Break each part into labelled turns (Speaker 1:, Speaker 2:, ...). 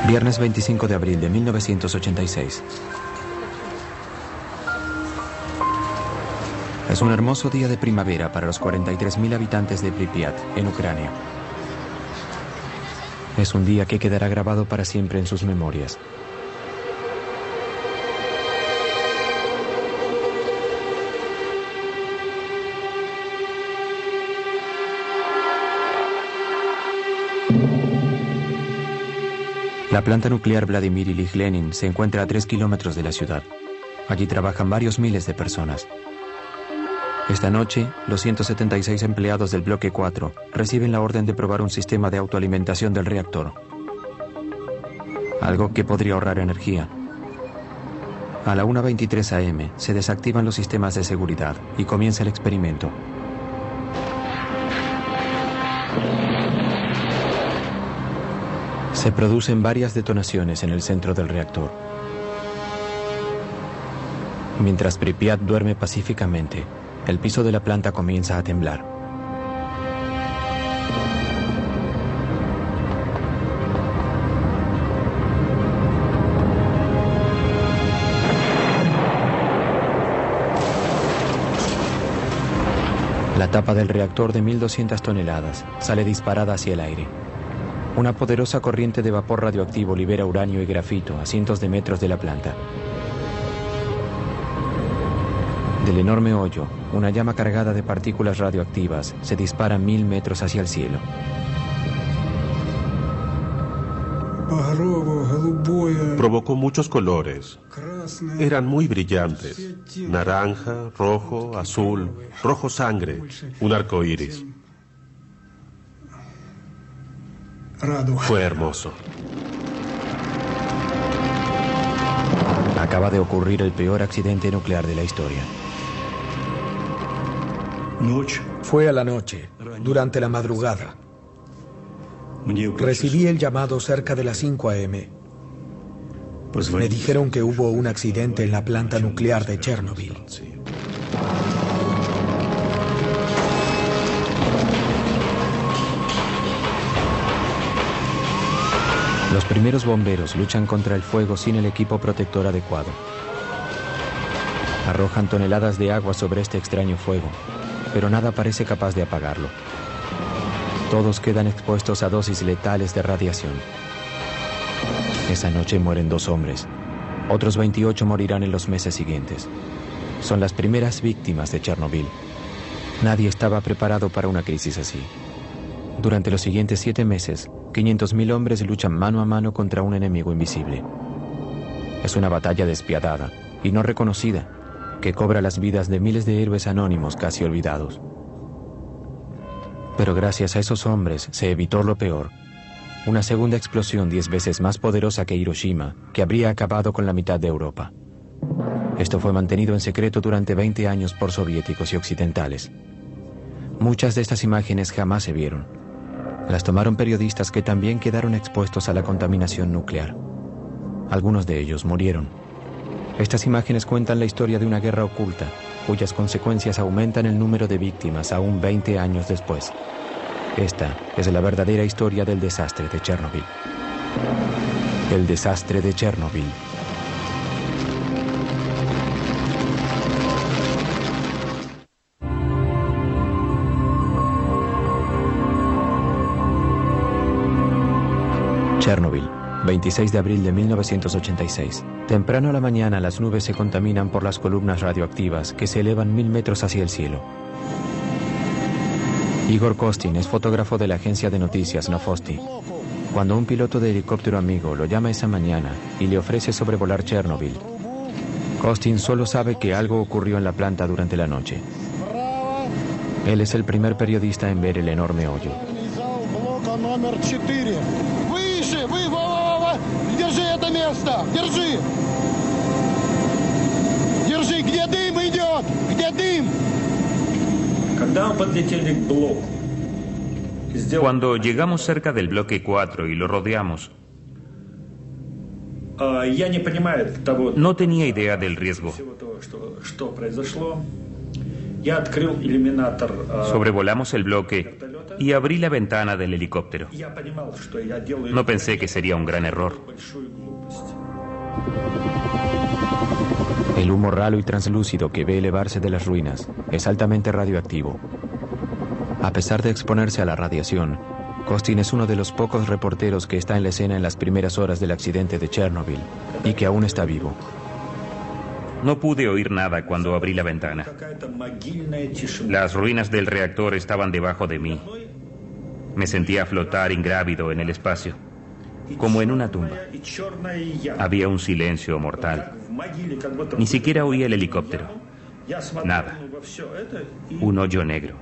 Speaker 1: Viernes 25 de abril de 1986. Es un hermoso día de primavera para los 43.000 habitantes de Pripyat, en Ucrania. Es un día que quedará grabado para siempre en sus memorias. La planta nuclear Vladimir Ilich Lenin se encuentra a 3 kilómetros de la ciudad. Allí trabajan varios miles de personas. Esta noche, los 176 empleados del bloque 4 reciben la orden de probar un sistema de autoalimentación del reactor. Algo que podría ahorrar energía. A la 1:23 am se desactivan los sistemas de seguridad y comienza el experimento. Se producen varias detonaciones en el centro del reactor. Mientras Pripyat duerme pacíficamente, el piso de la planta comienza a temblar. La tapa del reactor de 1.200 toneladas sale disparada hacia el aire. Una poderosa corriente de vapor radioactivo libera uranio y grafito a cientos de metros de la planta. Del enorme hoyo, una llama cargada de partículas radioactivas se dispara 1000 metros hacia el cielo.
Speaker 2: Provocó muchos colores. Eran muy brillantes. Naranja, rojo, azul, rojo sangre, un arco iris. Fue hermoso.
Speaker 1: Acaba de ocurrir el peor accidente nuclear de la historia.
Speaker 3: Fue a la noche, durante la madrugada. Recibí el llamado cerca de las 5 am. Me dijeron que hubo un accidente en la planta nuclear de Chernobyl.
Speaker 1: Los primeros bomberos luchan contra el fuego sin el equipo protector adecuado. Arrojan toneladas de agua sobre este extraño fuego, pero nada parece capaz de apagarlo. Todos quedan expuestos a dosis letales de radiación. Esa noche mueren 2 hombres. Otros 28 morirán en los meses siguientes. Son las primeras víctimas de Chernobyl. Nadie estaba preparado para una crisis así. Durante los siguientes 7 meses, 500.000 hombres luchan mano a mano contra un enemigo invisible. Es una batalla despiadada y no reconocida, que cobra las vidas de miles de héroes anónimos casi olvidados. Pero gracias a esos hombres se evitó lo peor. Una segunda explosión 10 veces más poderosa que Hiroshima, que habría acabado con la mitad de Europa. Esto fue mantenido en secreto durante 20 años por soviéticos y occidentales. Muchas de estas imágenes jamás se vieron. Las tomaron periodistas que también quedaron expuestos a la contaminación nuclear. Algunos de ellos murieron. Estas imágenes cuentan la historia de una guerra oculta, cuyas consecuencias aumentan el número de víctimas aún 20 años después. Esta es la verdadera historia del desastre de Chernobyl. El desastre de Chernobyl. Chernobyl, 26 de abril de 1986. Temprano a la mañana las nubes se contaminan por las columnas radioactivas que se elevan 1000 metros hacia el cielo. Igor Kostin es fotógrafo de la agencia de noticias Novosti. Cuando un piloto de helicóptero amigo lo llama esa mañana y le ofrece sobrevolar Chernobyl, Kostin solo sabe que algo ocurrió en la planta durante la noche. Él es el primer periodista en ver el enorme hoyo.
Speaker 4: Держи это место! Держи! Держи! Где дым идет? Где дым?
Speaker 5: Cuando llegamos cerca del bloque 4 y lo rodeamos, no tenía idea del riesgo. Sobrevolamos el bloque y abrí la ventana del helicóptero. No pensé que sería un gran error.
Speaker 1: El humo ralo y translúcido que ve elevarse de las ruinas es altamente radioactivo. A pesar de exponerse a la radiación, Costin es uno de los pocos reporteros que está en la escena en las primeras horas del accidente de Chernobyl y que aún está vivo.
Speaker 5: No pude oír nada cuando abrí la ventana. Las ruinas del reactor estaban debajo de mí. Me sentía flotar ingrávido en el espacio, como en una tumba. Había un silencio mortal. Ni siquiera oía el helicóptero. Nada. Un hoyo negro,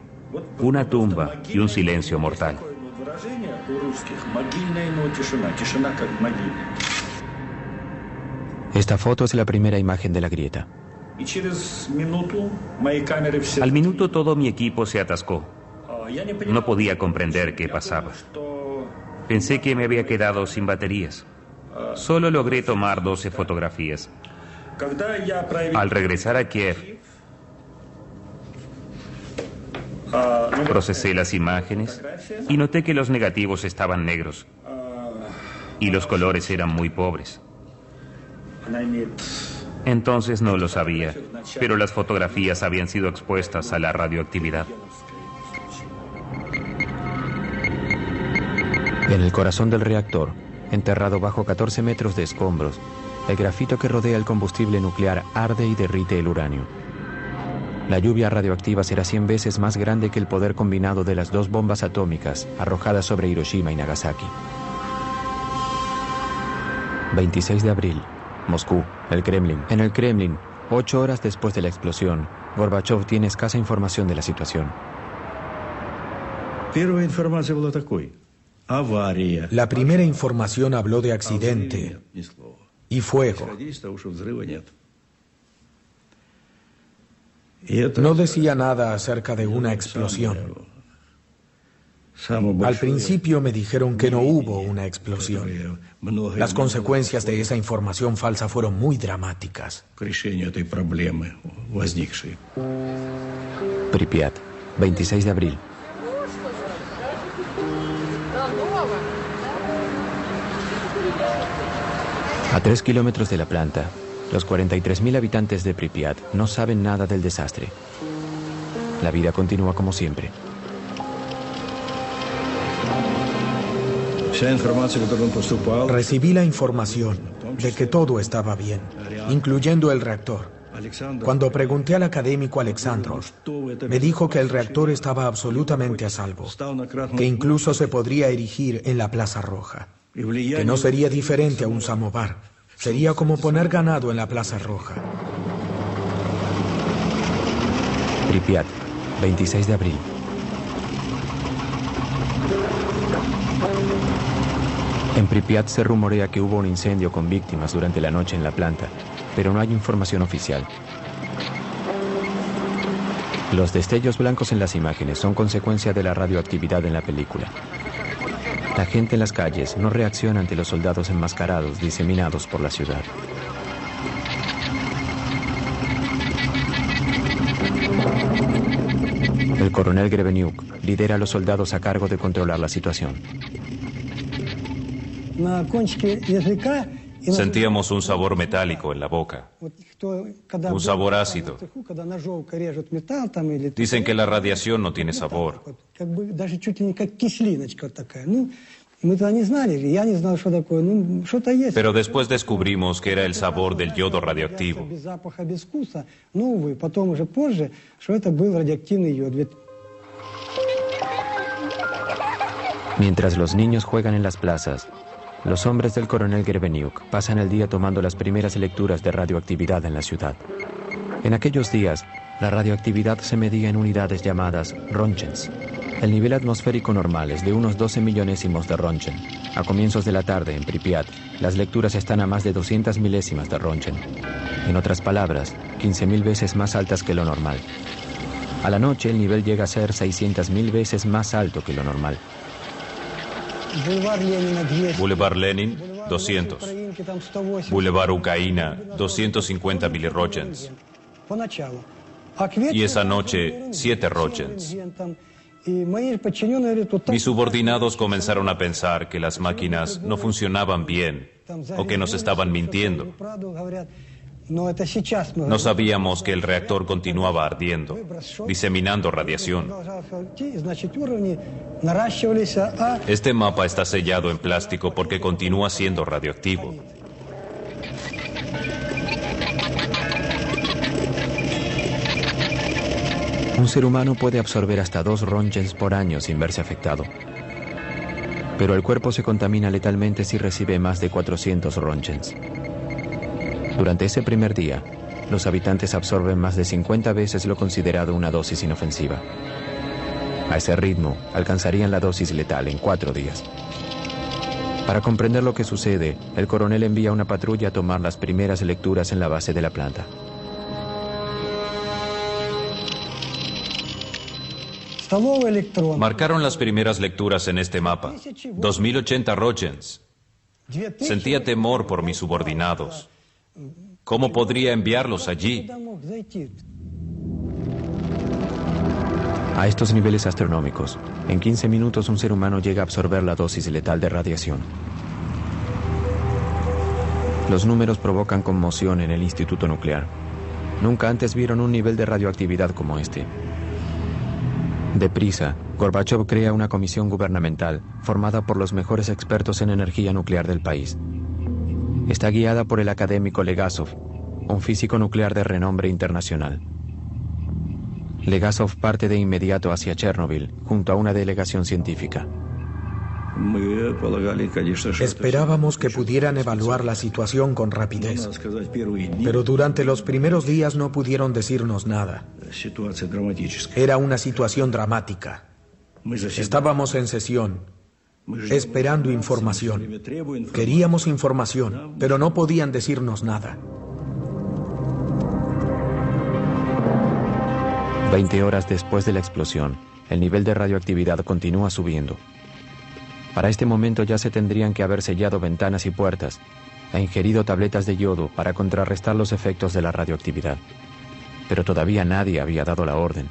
Speaker 5: una tumba y un silencio mortal.
Speaker 1: Esta foto es la primera imagen de la grieta.
Speaker 5: Al minuto todo mi equipo se atascó. No podía comprender qué pasaba. Pensé que me había quedado sin baterías. Solo logré tomar 12 fotografías. Al regresar a Kiev, procesé las imágenes y noté que los negativos estaban negros y los colores eran muy pobres. Entonces no lo sabía, pero las fotografías habían sido expuestas a la radioactividad.
Speaker 1: En el corazón del reactor, enterrado bajo 14 metros de escombros, el grafito que rodea el combustible nuclear arde y derrite el uranio. La lluvia radioactiva será 100 veces más grande que el poder combinado de las 2 bombas atómicas arrojadas sobre Hiroshima y Nagasaki. 26 de abril, Moscú, el Kremlin. En el Kremlin, 8 horas después de la explosión, Gorbachev tiene escasa información de la situación.
Speaker 3: La primera información habló de accidente y fuego. No decía nada acerca de una explosión. Al principio me dijeron que no hubo una explosión. Las consecuencias de esa información falsa fueron muy dramáticas.
Speaker 1: Pripyat, 26 de abril. A 3 kilómetros de la planta, los 43.000 habitantes de Pripyat no saben nada del desastre. La vida continúa como siempre.
Speaker 3: Recibí la información de que todo estaba bien, incluyendo el reactor. Cuando pregunté al académico Alexandrov, me dijo que el reactor estaba absolutamente a salvo, que incluso se podría erigir en la Plaza Roja, que no sería diferente a un samovar, sería como poner ganado en la Plaza Roja.
Speaker 1: Pripyat, 26 de abril. En Pripyat se rumorea que hubo un incendio con víctimas durante la noche en la planta, pero no hay información oficial. Los destellos blancos en las imágenes son consecuencia de la radioactividad en la película. La gente en las calles no reacciona ante los soldados enmascarados diseminados por la ciudad. El coronel Greveniuk lidera a los soldados a cargo de controlar la situación.
Speaker 6: Sentíamos un sabor metálico en la boca, un sabor ácido. Dicen que la radiación no tiene sabor. Pero después descubrimos que era el sabor del yodo radioactivo.
Speaker 1: Mientras los niños juegan en las plazas, los hombres del coronel Greveniuk pasan el día tomando las primeras lecturas de radioactividad en la ciudad. En aquellos días, la radioactividad se medía en unidades llamadas Rontgens. El nivel atmosférico normal es de unos 12 millonésimos de Rontgen. A comienzos de la tarde, en Pripyat, las lecturas están a más de 200 milésimas de Rontgen. En otras palabras, 15.000 veces más altas que lo normal. A la noche, el nivel llega a ser 600.000 veces más alto que lo normal.
Speaker 6: Boulevard Lenin, 200. Boulevard Ucraina, 250 milirroentgens. Y esa noche, 7 roentgens. Mis subordinados comenzaron a pensar que las máquinas no funcionaban bien o que nos estaban mintiendo. No sabíamos que el reactor continuaba ardiendo, diseminando radiación. Este mapa está sellado en plástico porque continúa siendo radioactivo.
Speaker 1: Un ser humano puede absorber hasta 2 Röntgens por año sin verse afectado. Pero el cuerpo se contamina letalmente si recibe más de 400 Röntgens. Durante ese primer día, los habitantes absorben más de 50 veces lo considerado una dosis inofensiva. A ese ritmo, alcanzarían la dosis letal en 4 días. Para comprender lo que sucede, el coronel envía una patrulla a tomar las primeras lecturas en la base de la planta.
Speaker 6: Marcaron las primeras lecturas en este mapa. 2080 Röntgens. Sentía temor por mis subordinados. ¿Cómo podría enviarlos allí?
Speaker 1: A estos niveles astronómicos, en 15 minutos un ser humano llega a absorber la dosis letal de radiación. Los números provocan conmoción en el Instituto Nuclear. Nunca antes vieron un nivel de radioactividad como este. Deprisa, Gorbachov crea una comisión gubernamental formada por los mejores expertos en energía nuclear del país. Está guiada por el académico Legasov, un físico nuclear de renombre internacional. Legasov parte de inmediato hacia Chernobyl, junto a una delegación científica.
Speaker 3: Esperábamos que pudieran evaluar la situación con rapidez, pero durante los primeros días no pudieron decirnos nada. Era una situación dramática. Estábamos en sesión, esperando información. Queríamos información, pero no podían decirnos nada.
Speaker 1: 20 horas después de la explosión, el nivel de radioactividad continúa subiendo. Para este momento ya se tendrían que haber sellado ventanas y puertas e ingerido tabletas de yodo para contrarrestar los efectos de la radioactividad. Pero todavía nadie había dado la orden.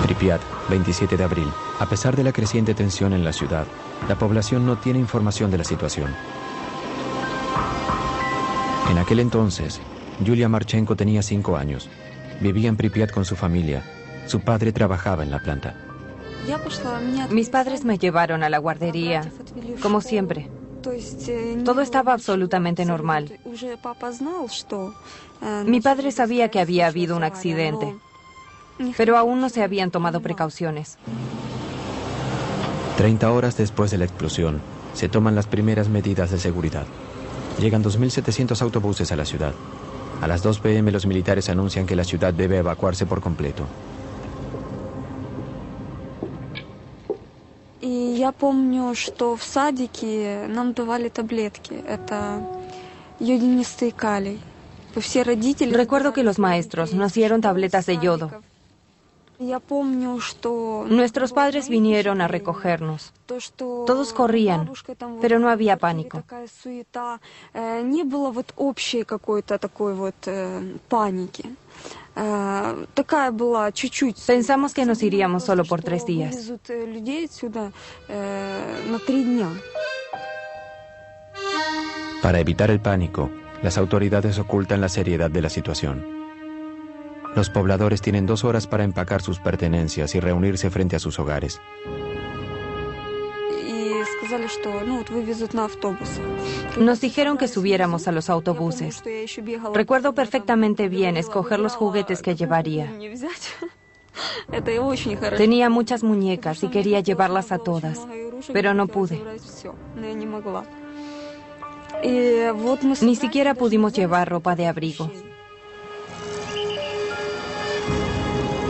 Speaker 1: Pripyat, 27 de abril. A pesar de la creciente tensión en la ciudad, la población no tiene información de la situación. En aquel entonces, Yulia Marchenko tenía 5 años. Vivía en Pripyat con su familia. Su padre trabajaba en la planta.
Speaker 7: Mis padres me llevaron a la guardería, como siempre. Todo estaba absolutamente normal. Mi padre sabía que había habido un accidente, pero aún no se habían tomado precauciones.
Speaker 1: 30 horas después de la explosión, se toman las primeras medidas de seguridad. Llegan 2.700 autobuses a la ciudad. A las 2 p.m. los militares anuncian que la ciudad debe evacuarse por completo.
Speaker 8: Я помню, что в садике нам давали таблетки. Это йодинистый калий. Все родители...
Speaker 7: Recuerdo que los maestros nos dieron tabletas de yodo. Nuestros padres vinieron a recogernos. Todos corrían, pero no había pánico. Pensamos que nos iríamos solo por 3 días.
Speaker 1: Para evitar el pánico, las autoridades ocultan la seriedad de la situación. Los pobladores tienen 2 horas para empacar sus pertenencias y reunirse frente a sus hogares.
Speaker 7: Nos dijeron que subiéramos a los autobuses. Recuerdo perfectamente bien escoger los juguetes que llevaría. Tenía muchas muñecas y quería llevarlas a todas, pero no pude. Ni siquiera pudimos llevar ropa de abrigo.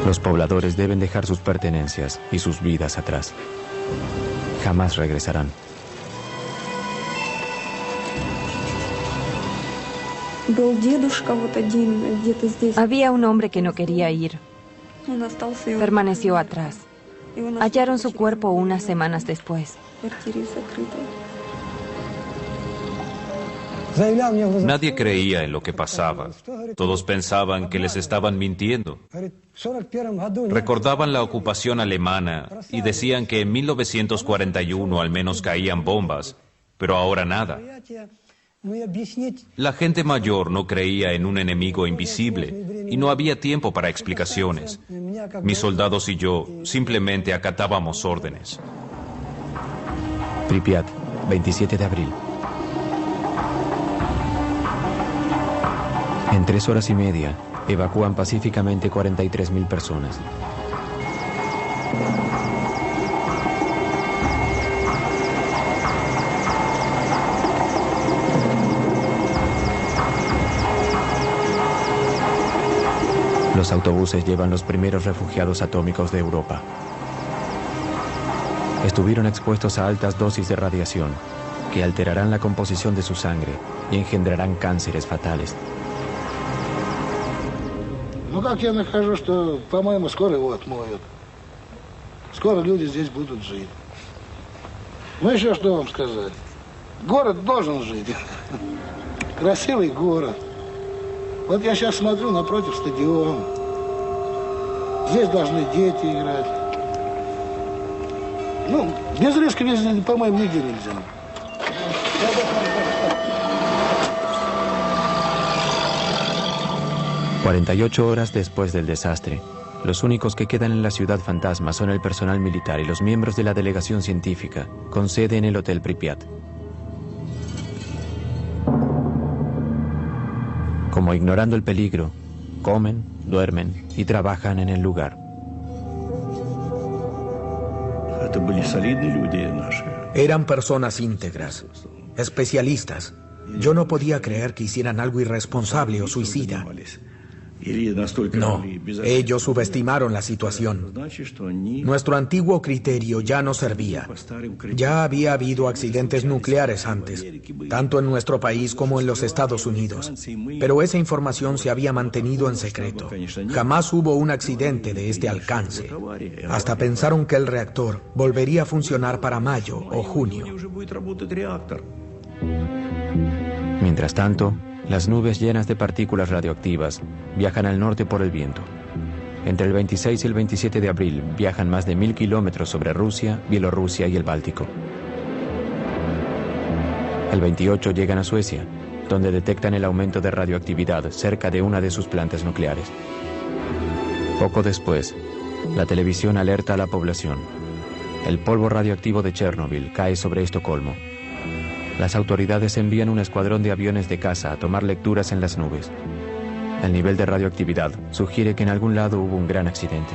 Speaker 1: Los pobladores deben dejar sus pertenencias y sus vidas atrás. Jamás regresarán.
Speaker 7: Había un hombre que no quería ir. Permaneció atrás. Hallaron su cuerpo unas semanas después.
Speaker 6: Nadie creía en lo que pasaba. Todos pensaban que les estaban mintiendo. Recordaban la ocupación alemana y decían que en 1941 al menos caían bombas, pero ahora nada. La gente mayor no creía en un enemigo invisible y no había tiempo para explicaciones. Mis soldados y yo simplemente acatábamos órdenes.
Speaker 1: Pripyat, 27 de abril. En 3 horas y media, evacúan pacíficamente 43.000 personas. Los autobuses llevan los primeros refugiados atómicos de Europa. Estuvieron expuestos a altas dosis de radiación que alterarán la composición de su sangre y engendrarán cánceres fatales.
Speaker 4: Ну как я нахожу, что, по-моему, скоро его отмоют. Скоро люди здесь будут жить. Ну еще что вам сказать? Город должен жить. Красивый город. Вот я сейчас смотрю напротив стадион. Здесь должны дети играть. Ну, без риска везде, по-моему, нигде нельзя.
Speaker 1: 48 horas después del desastre, los únicos que quedan en la ciudad fantasma son el personal militar y los miembros de la delegación científica, con sede en el Hotel Pripyat. Como ignorando el peligro, comen, duermen y trabajan en el lugar.
Speaker 3: Eran personas íntegras, especialistas. Yo no podía creer que hicieran algo irresponsable o suicida. No, ellos subestimaron la situación. Nuestro antiguo criterio ya no servía. Ya había habido accidentes nucleares antes, tanto en nuestro país como en los Estados Unidos. Pero esa información se había mantenido en secreto. Jamás hubo un accidente de este alcance. Hasta pensaron que el reactor volvería a funcionar para mayo o junio.
Speaker 1: Mientras tanto, las nubes llenas de partículas radioactivas viajan al norte por el viento. Entre el 26 y el 27 de abril viajan más de 1000 kilómetros sobre Rusia, Bielorrusia y el Báltico. El 28 llegan a Suecia, donde detectan el aumento de radioactividad cerca de una de sus plantas nucleares. Poco después, la televisión alerta a la población. El polvo radioactivo de Chernobyl cae sobre Estocolmo. Las autoridades envían un escuadrón de aviones de caza a tomar lecturas en las nubes. El nivel de radioactividad sugiere que en algún lado hubo un gran accidente.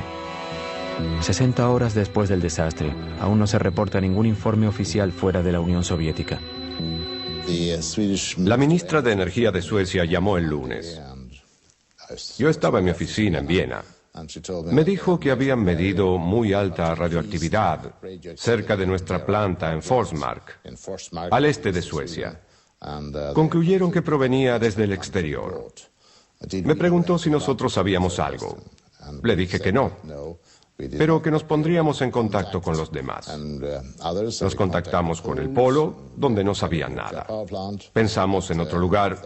Speaker 1: 60 horas después del desastre, aún no se reporta ningún informe oficial fuera de la Unión Soviética.
Speaker 9: La ministra de Energía de Suecia llamó el lunes. Yo estaba en mi oficina en Viena. Me dijo que habían medido muy alta radioactividad cerca de nuestra planta en Forsmark, al este de Suecia. Concluyeron que provenía desde el exterior. Me preguntó si nosotros sabíamos algo. Le dije que no, pero que nos pondríamos en contacto con los demás. Nos contactamos con el Polo, donde no sabían nada. Pensamos en otro lugar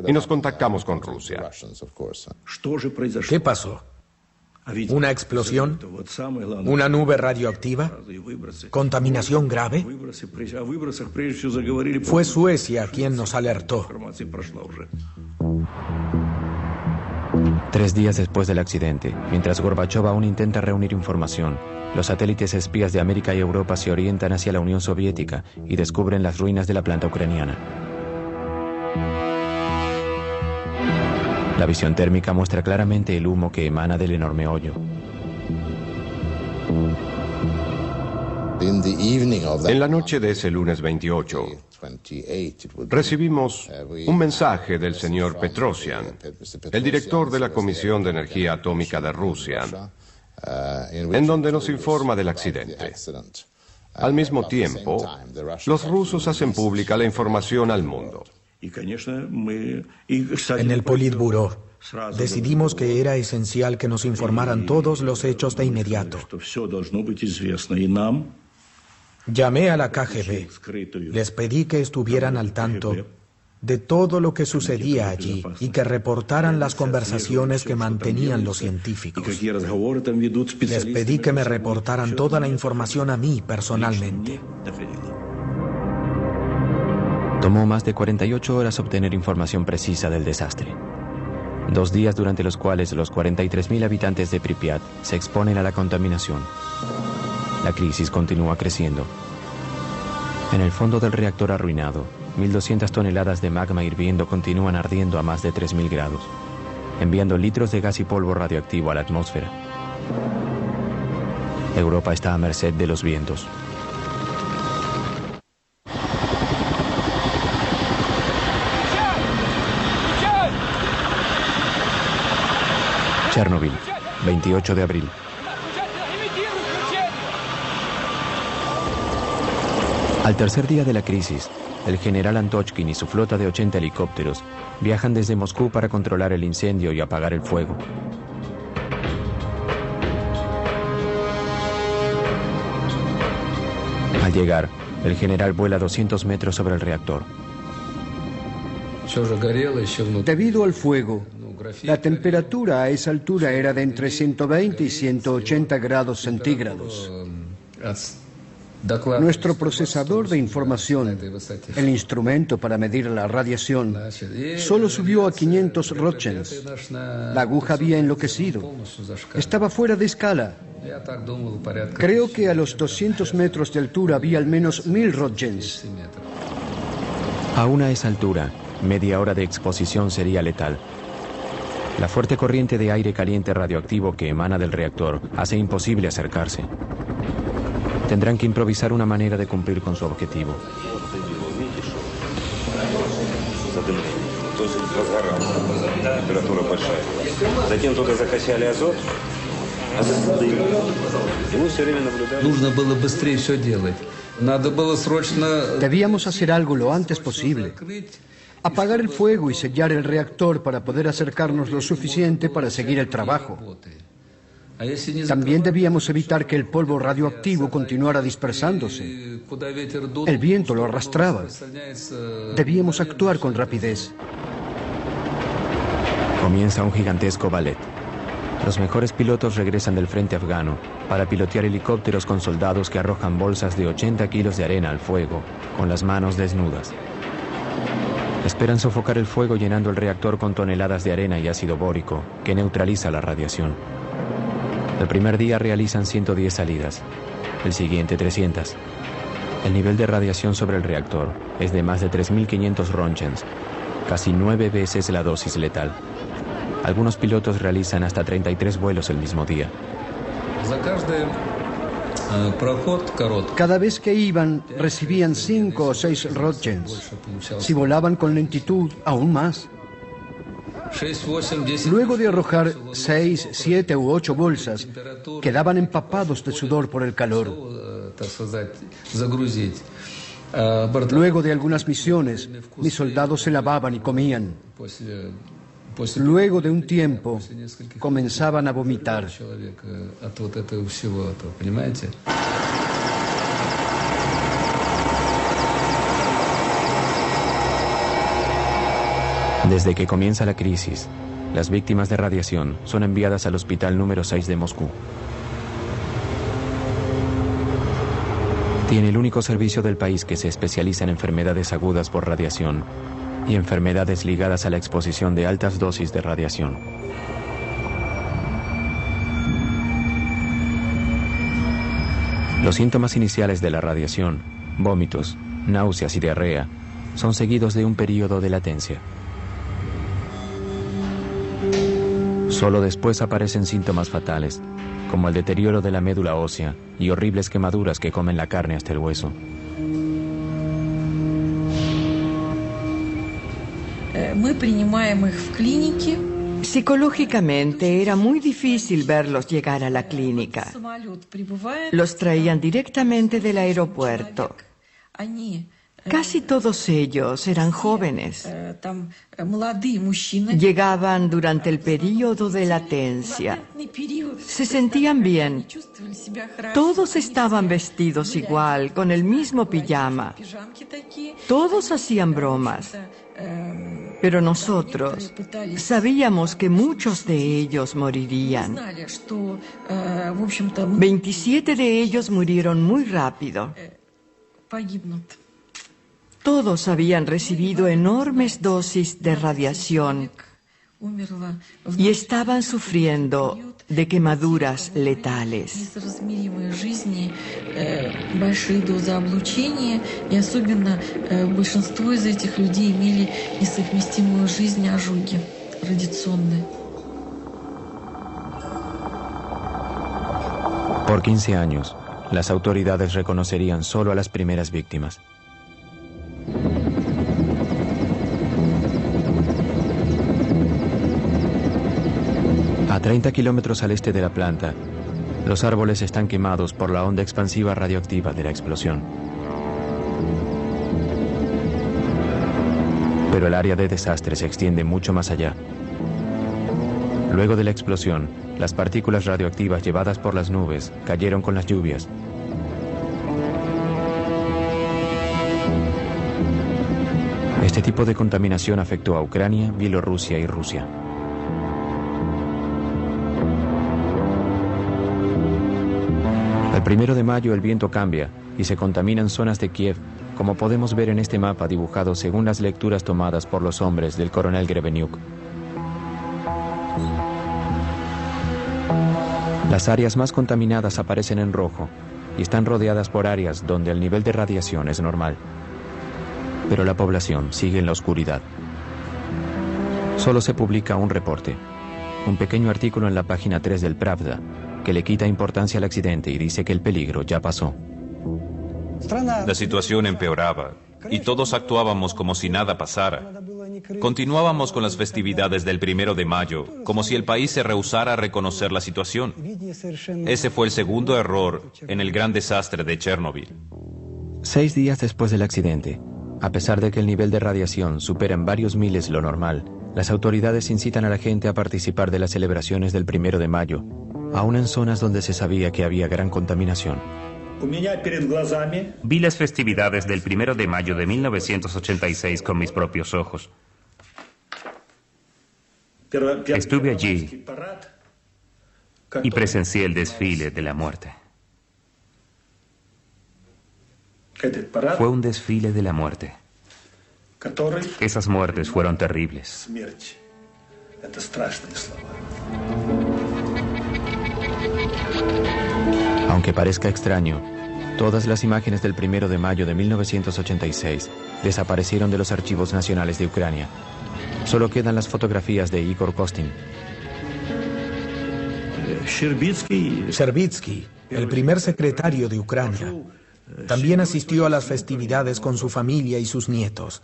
Speaker 9: y nos contactamos con Rusia.
Speaker 3: ¿Qué pasó? ¿Una explosión? ¿Una nube radioactiva? ¿Contaminación grave? Fue Suecia quien nos alertó.
Speaker 1: 3 días después del accidente, mientras Gorbachov aún intenta reunir información, los satélites espías de América y Europa se orientan hacia la Unión Soviética y descubren las ruinas de la planta ucraniana. La visión térmica muestra claramente el humo que emana del enorme hoyo.
Speaker 9: En la noche de ese lunes 28, recibimos un mensaje del señor Petrosian, el director de la Comisión de Energía Atómica de Rusia, en donde nos informa del accidente. Al mismo tiempo, los rusos hacen pública la información al mundo.
Speaker 3: En el Politburó decidimos que era esencial que nos informaran todos los hechos de inmediato. Llamé a la KGB. Les pedí que estuvieran al tanto de todo lo que sucedía allí y que reportaran las conversaciones que mantenían los científicos. Les pedí que me reportaran toda la información a mí personalmente.
Speaker 1: Tomó más de 48 horas obtener información precisa del desastre. 2 días durante los cuales los 43.000 habitantes de Pripyat se exponen a la contaminación. La crisis continúa creciendo. En el fondo del reactor arruinado, 1.200 toneladas de magma hirviendo continúan ardiendo a más de 3.000 grados, enviando litros de gas y polvo radioactivo a la atmósfera. Europa está a merced de los vientos. Chernobyl, 28 de abril. Al tercer día de la crisis, el general Antochkin y su flota de 80 helicópteros viajan desde Moscú para controlar el incendio y apagar el fuego. Al llegar, el general vuela 200 metros sobre el reactor.
Speaker 10: Debido al fuego, la temperatura a esa altura era de entre 120 y 180 grados centígrados. Nuestro procesador de información, el instrumento para medir la radiación, solo subió a 500 roentgens. La aguja había enloquecido. Estaba fuera de escala. Creo que a los 200 metros de altura había al menos 1000 roentgens.
Speaker 1: Aún a esa altura, media hora de exposición sería letal. La fuerte corriente de aire caliente radioactivo que emana del reactor hace imposible acercarse. Tendrán que improvisar una manera de cumplir con su objetivo.
Speaker 10: Debíamos hacer algo lo antes posible. Apagar el fuego y sellar el reactor para poder acercarnos lo suficiente para seguir el trabajo. También debíamos evitar que el polvo radioactivo continuara dispersándose. El viento lo arrastraba. Debíamos actuar con rapidez.
Speaker 1: Comienza un gigantesco ballet. Los mejores pilotos regresan del frente afgano para pilotear helicópteros con soldados que arrojan bolsas de 80 kilos de arena al fuego, con las manos desnudas. Esperan sofocar el fuego llenando el reactor con toneladas de arena y ácido bórico, que neutraliza la radiación. El primer día realizan 110 salidas, el siguiente 300. El nivel de radiación sobre el reactor es de más de 3.500 roentgens, casi 9 veces la dosis letal. Algunos pilotos realizan hasta 33 vuelos el mismo día.
Speaker 10: Cada vez que iban, recibían 5 o 6 roentgens. Si volaban con lentitud, aún más. Luego de arrojar 6, 7 u 8 bolsas, quedaban empapados de sudor por el calor. Luego de algunas misiones, mis soldados se lavaban y comían. Luego de un tiempo, comenzaban a vomitar.
Speaker 1: Desde que comienza la crisis, las víctimas de radiación son enviadas al hospital número 6 de Moscú. Tiene el único servicio del país que se especializa en enfermedades agudas por radiación y enfermedades ligadas a la exposición de altas dosis de radiación. Los síntomas iniciales de la radiación, vómitos, náuseas y diarrea, son seguidos de un periodo de latencia. Solo después aparecen síntomas fatales, como el deterioro de la médula ósea y horribles quemaduras que comen la carne hasta el hueso.
Speaker 11: Psicológicamente era muy difícil verlos llegar a la clínica. Los traían directamente del aeropuerto. Casi todos ellos eran jóvenes. Llegaban durante el período de latencia. Se sentían bien. Todos estaban vestidos igual, con el mismo pijama. Todos hacían bromas. Pero nosotros sabíamos que muchos de ellos morirían. 27 de ellos murieron muy rápido. Todos habían recibido enormes dosis de radiación y estaban sufriendo de quemaduras letales.
Speaker 1: Por 15 años, las autoridades reconocerían solo a las primeras víctimas. A 30 kilómetros al este de la planta, los árboles están quemados por la onda expansiva radioactiva de la explosión. Pero el área de desastre se extiende mucho más allá. Luego de la explosión, las partículas radioactivas llevadas por las nubes cayeron con las lluvias. Este tipo de contaminación afectó a Ucrania, Bielorrusia y Rusia. El 1 de mayo el viento cambia y se contaminan zonas de Kiev, como podemos ver en este mapa dibujado según las lecturas tomadas por los hombres del coronel Grebenyuk. Las áreas más contaminadas aparecen en rojo y están rodeadas por áreas donde el nivel de radiación es normal. Pero la población sigue en la oscuridad. Solo se publica un reporte, un pequeño artículo en la página 3 del Pravda, que le quita importancia al accidente y dice que el peligro ya pasó.
Speaker 6: La situación empeoraba y todos actuábamos como si nada pasara. Continuábamos con las festividades del 1 de mayo, como si el país se rehusara a reconocer la situación. Ese fue el segundo error en el gran desastre de Chernobyl.
Speaker 1: 6 días después del accidente, a pesar de que el nivel de radiación supera en varios miles lo normal, las autoridades incitan a la gente a participar de las celebraciones del 1 de mayo, aún en zonas donde se sabía que había gran contaminación.
Speaker 5: Vi las festividades del 1 de mayo de 1986 con mis propios ojos. Estuve allí y presencié el desfile de la muerte. Fue un desfile de la muerte. Esas muertes fueron terribles.
Speaker 1: Aunque parezca extraño, todas las imágenes del 1 de mayo de 1986 desaparecieron de los archivos nacionales de Ucrania. Solo quedan las fotografías de Igor Kostin.
Speaker 3: Sherbitsky, el primer secretario de Ucrania, también asistió a las festividades con su familia y sus nietos.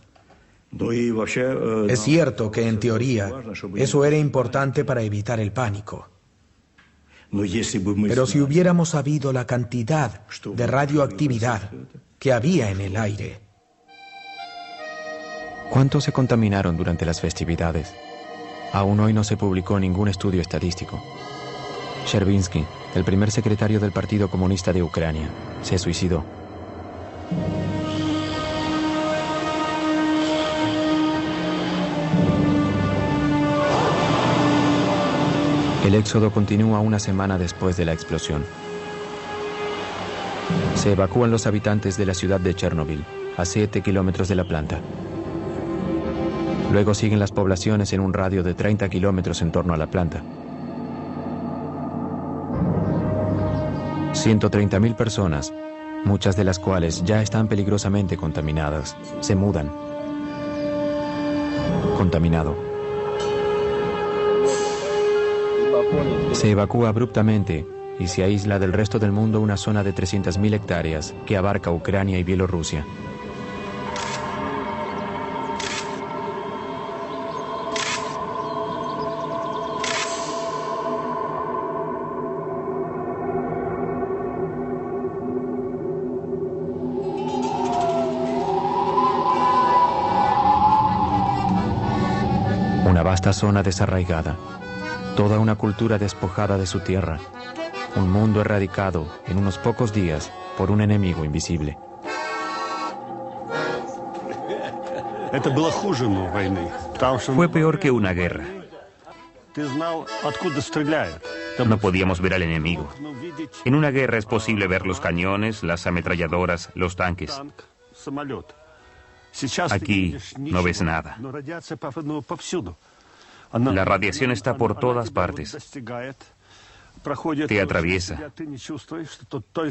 Speaker 3: Es cierto que, en teoría, eso era importante para evitar el pánico. Pero si hubiéramos sabido la cantidad de radioactividad que había en el aire.
Speaker 1: ¿Cuántos se contaminaron durante las festividades? Aún hoy no se publicó ningún estudio estadístico. Sherbitsky, el primer secretario del Partido Comunista de Ucrania, se suicidó. El éxodo continúa una semana después de la explosión. Se evacúan los habitantes de la ciudad de Chernobyl, a 7 kilómetros de la planta. Luego siguen las poblaciones en un radio de 30 kilómetros en torno a la planta. 130.000 personas, muchas de las cuales ya están peligrosamente contaminadas, se mudan. Contaminado. Se evacúa abruptamente y se aísla del resto del mundo una zona de 300.000 hectáreas que abarca Ucrania y Bielorrusia. vasta zona desarraigada, toda una cultura despojada de su tierra, un mundo erradicado en unos pocos días por un enemigo invisible.
Speaker 5: Fue peor que una guerra. No podíamos ver al enemigo. En una guerra es posible ver los cañones, las ametralladoras, los tanques. Aquí no ves nada. La radiación está por todas partes. Te atraviesa,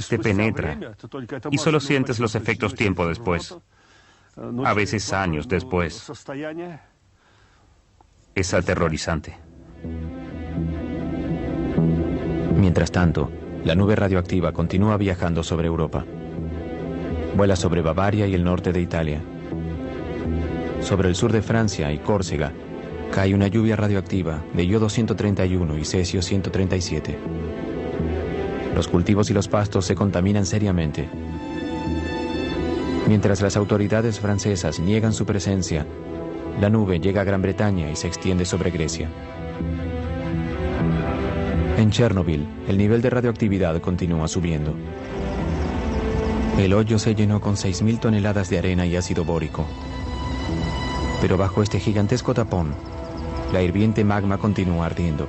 Speaker 5: te penetra y solo sientes los efectos tiempo después, a veces años después. Es aterrorizante.
Speaker 1: Mientras tanto, la nube radioactiva continúa viajando sobre Europa. Vuela sobre Bavaria y el norte de Italia. Sobre el sur de Francia y Córcega, cae una lluvia radioactiva de yodo 131 y cesio 137. Los cultivos y los pastos se contaminan seriamente. Mientras las autoridades francesas niegan su presencia, la nube llega a Gran Bretaña y se extiende sobre Grecia. En Chernobyl, el nivel de radioactividad continúa subiendo. El hoyo se llenó con 6.000 toneladas de arena y ácido bórico. Pero bajo este gigantesco tapón, la hirviente magma continúa ardiendo.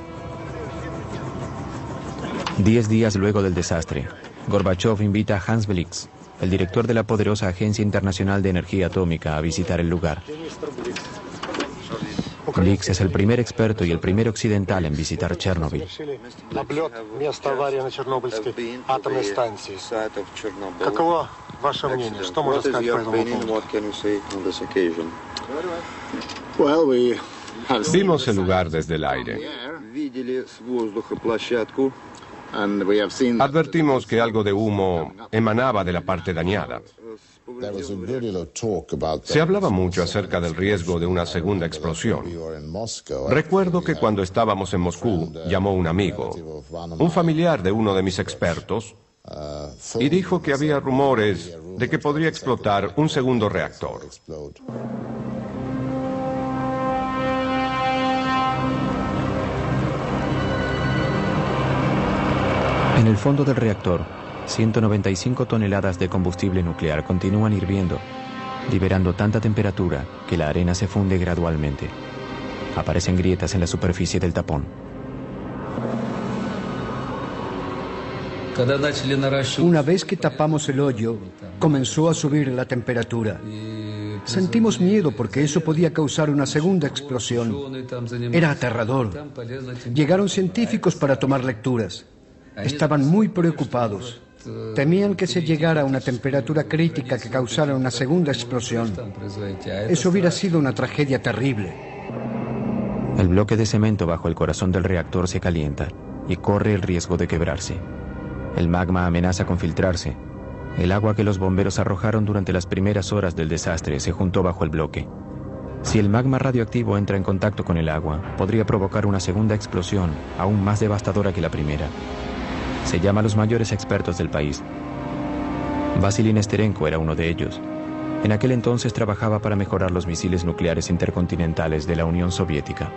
Speaker 1: 10 días luego del desastre, Gorbachov invita a Hans Blix, el director de la poderosa Agencia Internacional de Energía Atómica, a visitar el lugar. Blix es el primer experto y el primer occidental en visitar Chernobyl.
Speaker 9: Vimos el lugar desde el aire. Advertimos que algo de humo emanaba de la parte dañada. Se hablaba mucho acerca del riesgo de una segunda explosión. Recuerdo que cuando estábamos en Moscú, llamó un amigo, un familiar de uno de mis expertos, y dijo que había rumores de que podría explotar un segundo reactor.
Speaker 1: En el fondo del reactor, 195 toneladas de combustible nuclear continúan hirviendo, liberando tanta temperatura que la arena se funde gradualmente. Aparecen grietas en la superficie del tapón.
Speaker 10: Una vez que tapamos el hoyo, comenzó a subir la temperatura. Sentimos miedo porque eso podía causar una segunda explosión. Era aterrador. Llegaron científicos para tomar lecturas. Estaban muy preocupados. Temían que se llegara a una temperatura crítica que causara una segunda explosión. Eso hubiera sido una tragedia terrible.
Speaker 1: El bloque de cemento bajo el corazón del reactor se calienta y corre el riesgo de quebrarse. El magma amenaza con filtrarse. El agua que los bomberos arrojaron durante las primeras horas del desastre se juntó bajo el bloque. Si el magma radioactivo entra en contacto con el agua, podría provocar una segunda explosión aún más devastadora que la primera. Se llama a los mayores expertos del país. Vasily Nesterenko era uno de ellos. En aquel entonces trabajaba para mejorar los misiles nucleares intercontinentales de la Unión Soviética.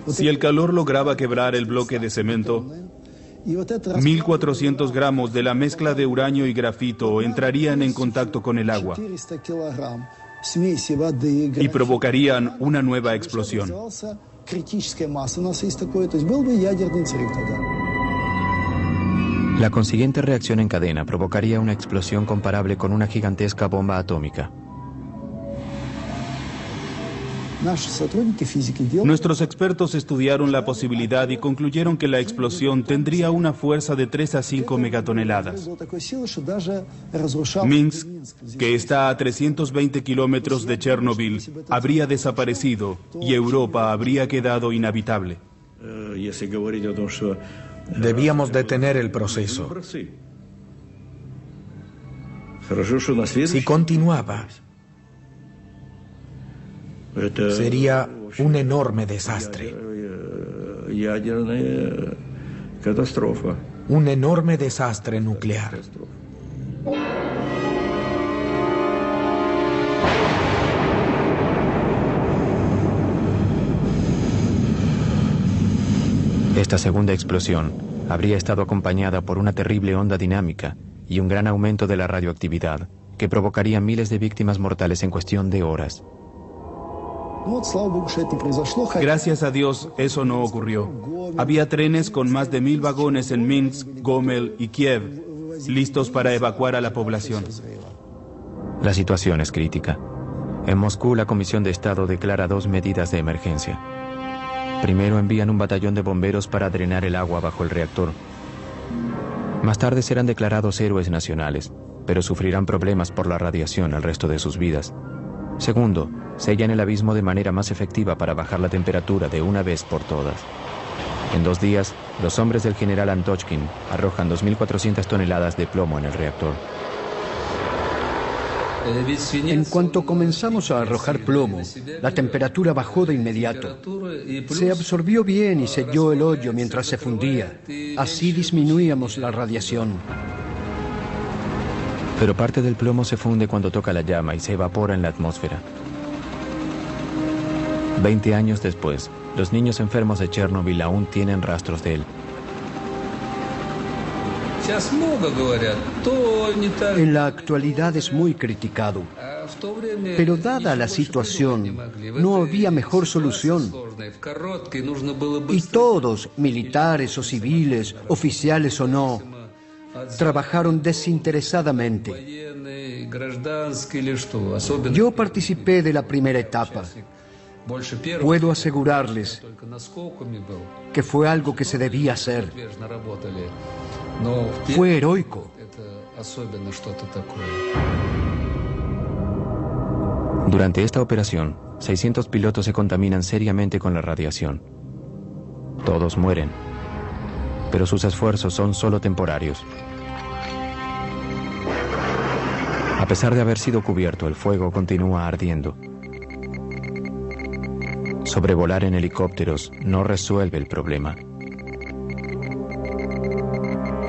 Speaker 12: Si el calor lograba quebrar el bloque de cemento, 1.400 gramos de la mezcla de uranio y grafito entrarían en contacto con el agua y provocarían una nueva explosión.
Speaker 1: La consiguiente reacción en cadena provocaría una explosión comparable con una gigantesca bomba atómica.
Speaker 12: Nuestros expertos estudiaron la posibilidad y concluyeron que la explosión tendría una fuerza de 3 a 5 megatoneladas. Minsk, que está a 320 kilómetros de Chernobyl, habría desaparecido y Europa habría quedado inhabitable.
Speaker 3: Debíamos detener el proceso. Si continuaba, sería un enorme desastre. Un enorme desastre nuclear.
Speaker 1: Esta segunda explosión habría estado acompañada por una terrible onda dinámica y un gran aumento de la radioactividad que provocaría miles de víctimas mortales en cuestión de horas.
Speaker 12: Gracias a Dios, eso no ocurrió. Había trenes con más de 1000 vagones en Minsk, Gomel y Kiev, listos para evacuar a la población.
Speaker 1: La situación es crítica. En Moscú, la Comisión de Estado declara 2 medidas de emergencia. Primero, envían un batallón de bomberos para drenar el agua bajo el reactor. Más tarde serán declarados héroes nacionales, pero sufrirán problemas por la radiación el resto de sus vidas. Segundo, sellan el abismo de manera más efectiva para bajar la temperatura de una vez por todas. En 2 días, los hombres del general Antochkin arrojan 2.400 toneladas de plomo en el reactor.
Speaker 10: En cuanto comenzamos a arrojar plomo, la temperatura bajó de inmediato. Se absorbió bien y selló el hoyo mientras se fundía. Así disminuíamos la radiación.
Speaker 1: Pero parte del plomo se funde cuando toca la llama y se evapora en la atmósfera. 20 años después, los niños enfermos de Chernobyl aún tienen rastros de él.
Speaker 10: En la actualidad es muy criticado, pero dada la situación, no había mejor solución. Y todos, militares o civiles, oficiales o no, trabajaron desinteresadamente. Yo participé de la primera etapa. Puedo asegurarles que fue algo que se debía hacer. Fue heroico.
Speaker 1: Durante esta operación, 600 pilotos se contaminan seriamente con la radiación. Todos mueren, pero sus esfuerzos son solo temporarios. A pesar de haber sido cubierto, el fuego continúa ardiendo. Sobrevolar en helicópteros no resuelve el problema.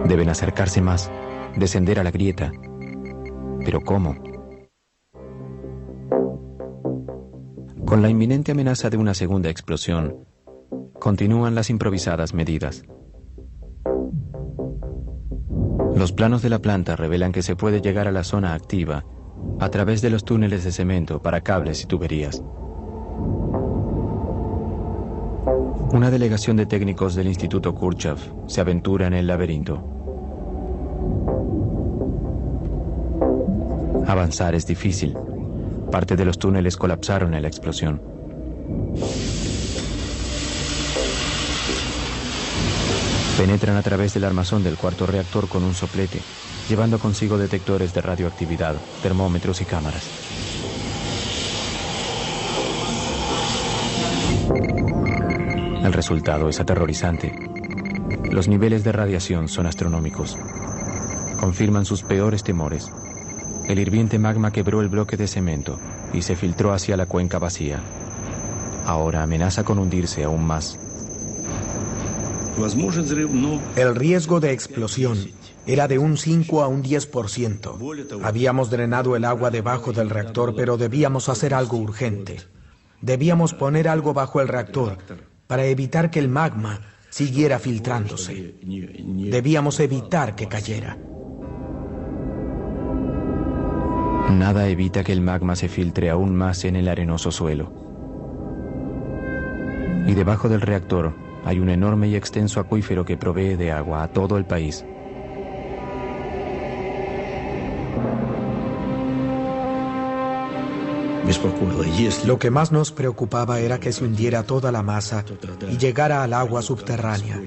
Speaker 1: Deben acercarse más, descender a la grieta. ¿Pero cómo? Con la inminente amenaza de una segunda explosión, continúan las improvisadas medidas. Los planos de la planta revelan que se puede llegar a la zona activa a través de los túneles de cemento para cables y tuberías. Una delegación de técnicos del Instituto Kurchatov se aventura en el laberinto. Avanzar es difícil. Parte de los túneles colapsaron en la explosión. Penetran a través del armazón del cuarto reactor con un soplete, llevando consigo detectores de radioactividad, termómetros y cámaras. El resultado es aterrorizante. Los niveles de radiación son astronómicos. Confirman sus peores temores. El hirviente magma quebró el bloque de cemento y se filtró hacia la cuenca vacía. Ahora amenaza con hundirse aún más.
Speaker 3: El riesgo de explosión era de un 5 a un 10%. Habíamos drenado el agua debajo del reactor, pero debíamos hacer algo urgente. Debíamos poner algo bajo el reactor para evitar que el magma siguiera filtrándose. Debíamos evitar que cayera.
Speaker 1: Nada evita que el magma se filtre aún más en el arenoso suelo. Y debajo del reactor hay un enorme y extenso acuífero que provee de agua a todo el país.
Speaker 3: Lo que más nos preocupaba era que se hundiera toda la masa y llegara al agua subterránea.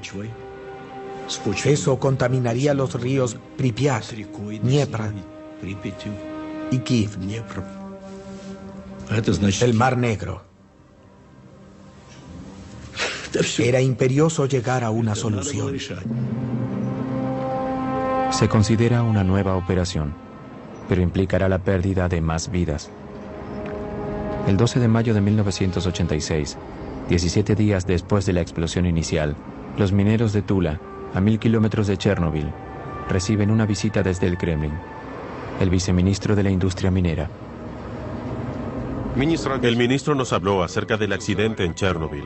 Speaker 3: Eso contaminaría los ríos Pripyat, Dniepr y Kiev, el Mar Negro. Era imperioso llegar a una solución.
Speaker 1: Se considera una nueva operación, pero implicará la pérdida de más vidas. El 12 de mayo de 1986, 17 días después de la explosión inicial, los mineros de Tula, a 1000 kilómetros de Chernobyl, reciben una visita desde el Kremlin. El viceministro de la industria minera.
Speaker 2: El ministro nos habló acerca del accidente en Chernobyl.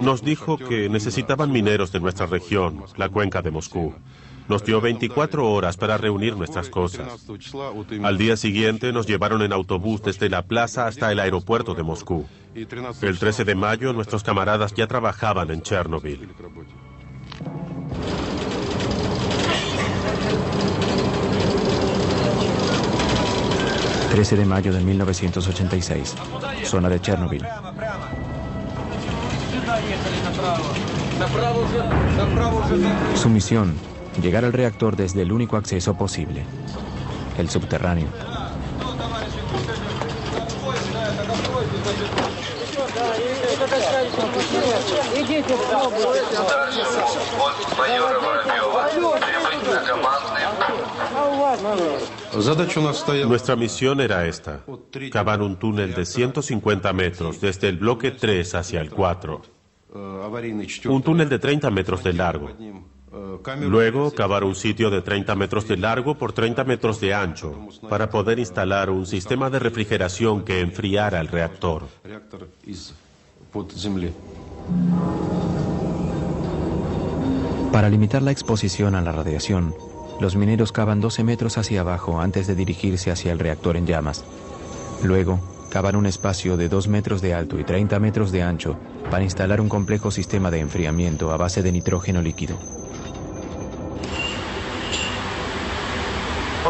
Speaker 2: Nos dijo que necesitaban mineros de nuestra región, la cuenca de Moscú. Nos dio 24 horas para reunir nuestras cosas. Al día siguiente nos llevaron en autobús desde la plaza hasta el aeropuerto de Moscú. El 13 de mayo nuestros camaradas ya trabajaban en Chernobyl.
Speaker 1: ...13 de mayo de 1986... zona de Chernobyl. Su misión, llegar al reactor desde el único acceso posible, el subterráneo.
Speaker 2: Nuestra misión era esta: cavar un túnel de 150 metros desde el bloque 3 hacia el 4. Un túnel de 30 metros de largo. Luego, cavar un sitio de 30 metros de largo por 30 metros de ancho para poder instalar un sistema de refrigeración que enfriara el reactor.
Speaker 1: Para limitar la exposición a la radiación, los mineros cavan 12 metros hacia abajo antes de dirigirse hacia el reactor en llamas. Luego, cavan un espacio de 2 metros de alto y 30 metros de ancho para instalar un complejo sistema de enfriamiento a base de nitrógeno líquido.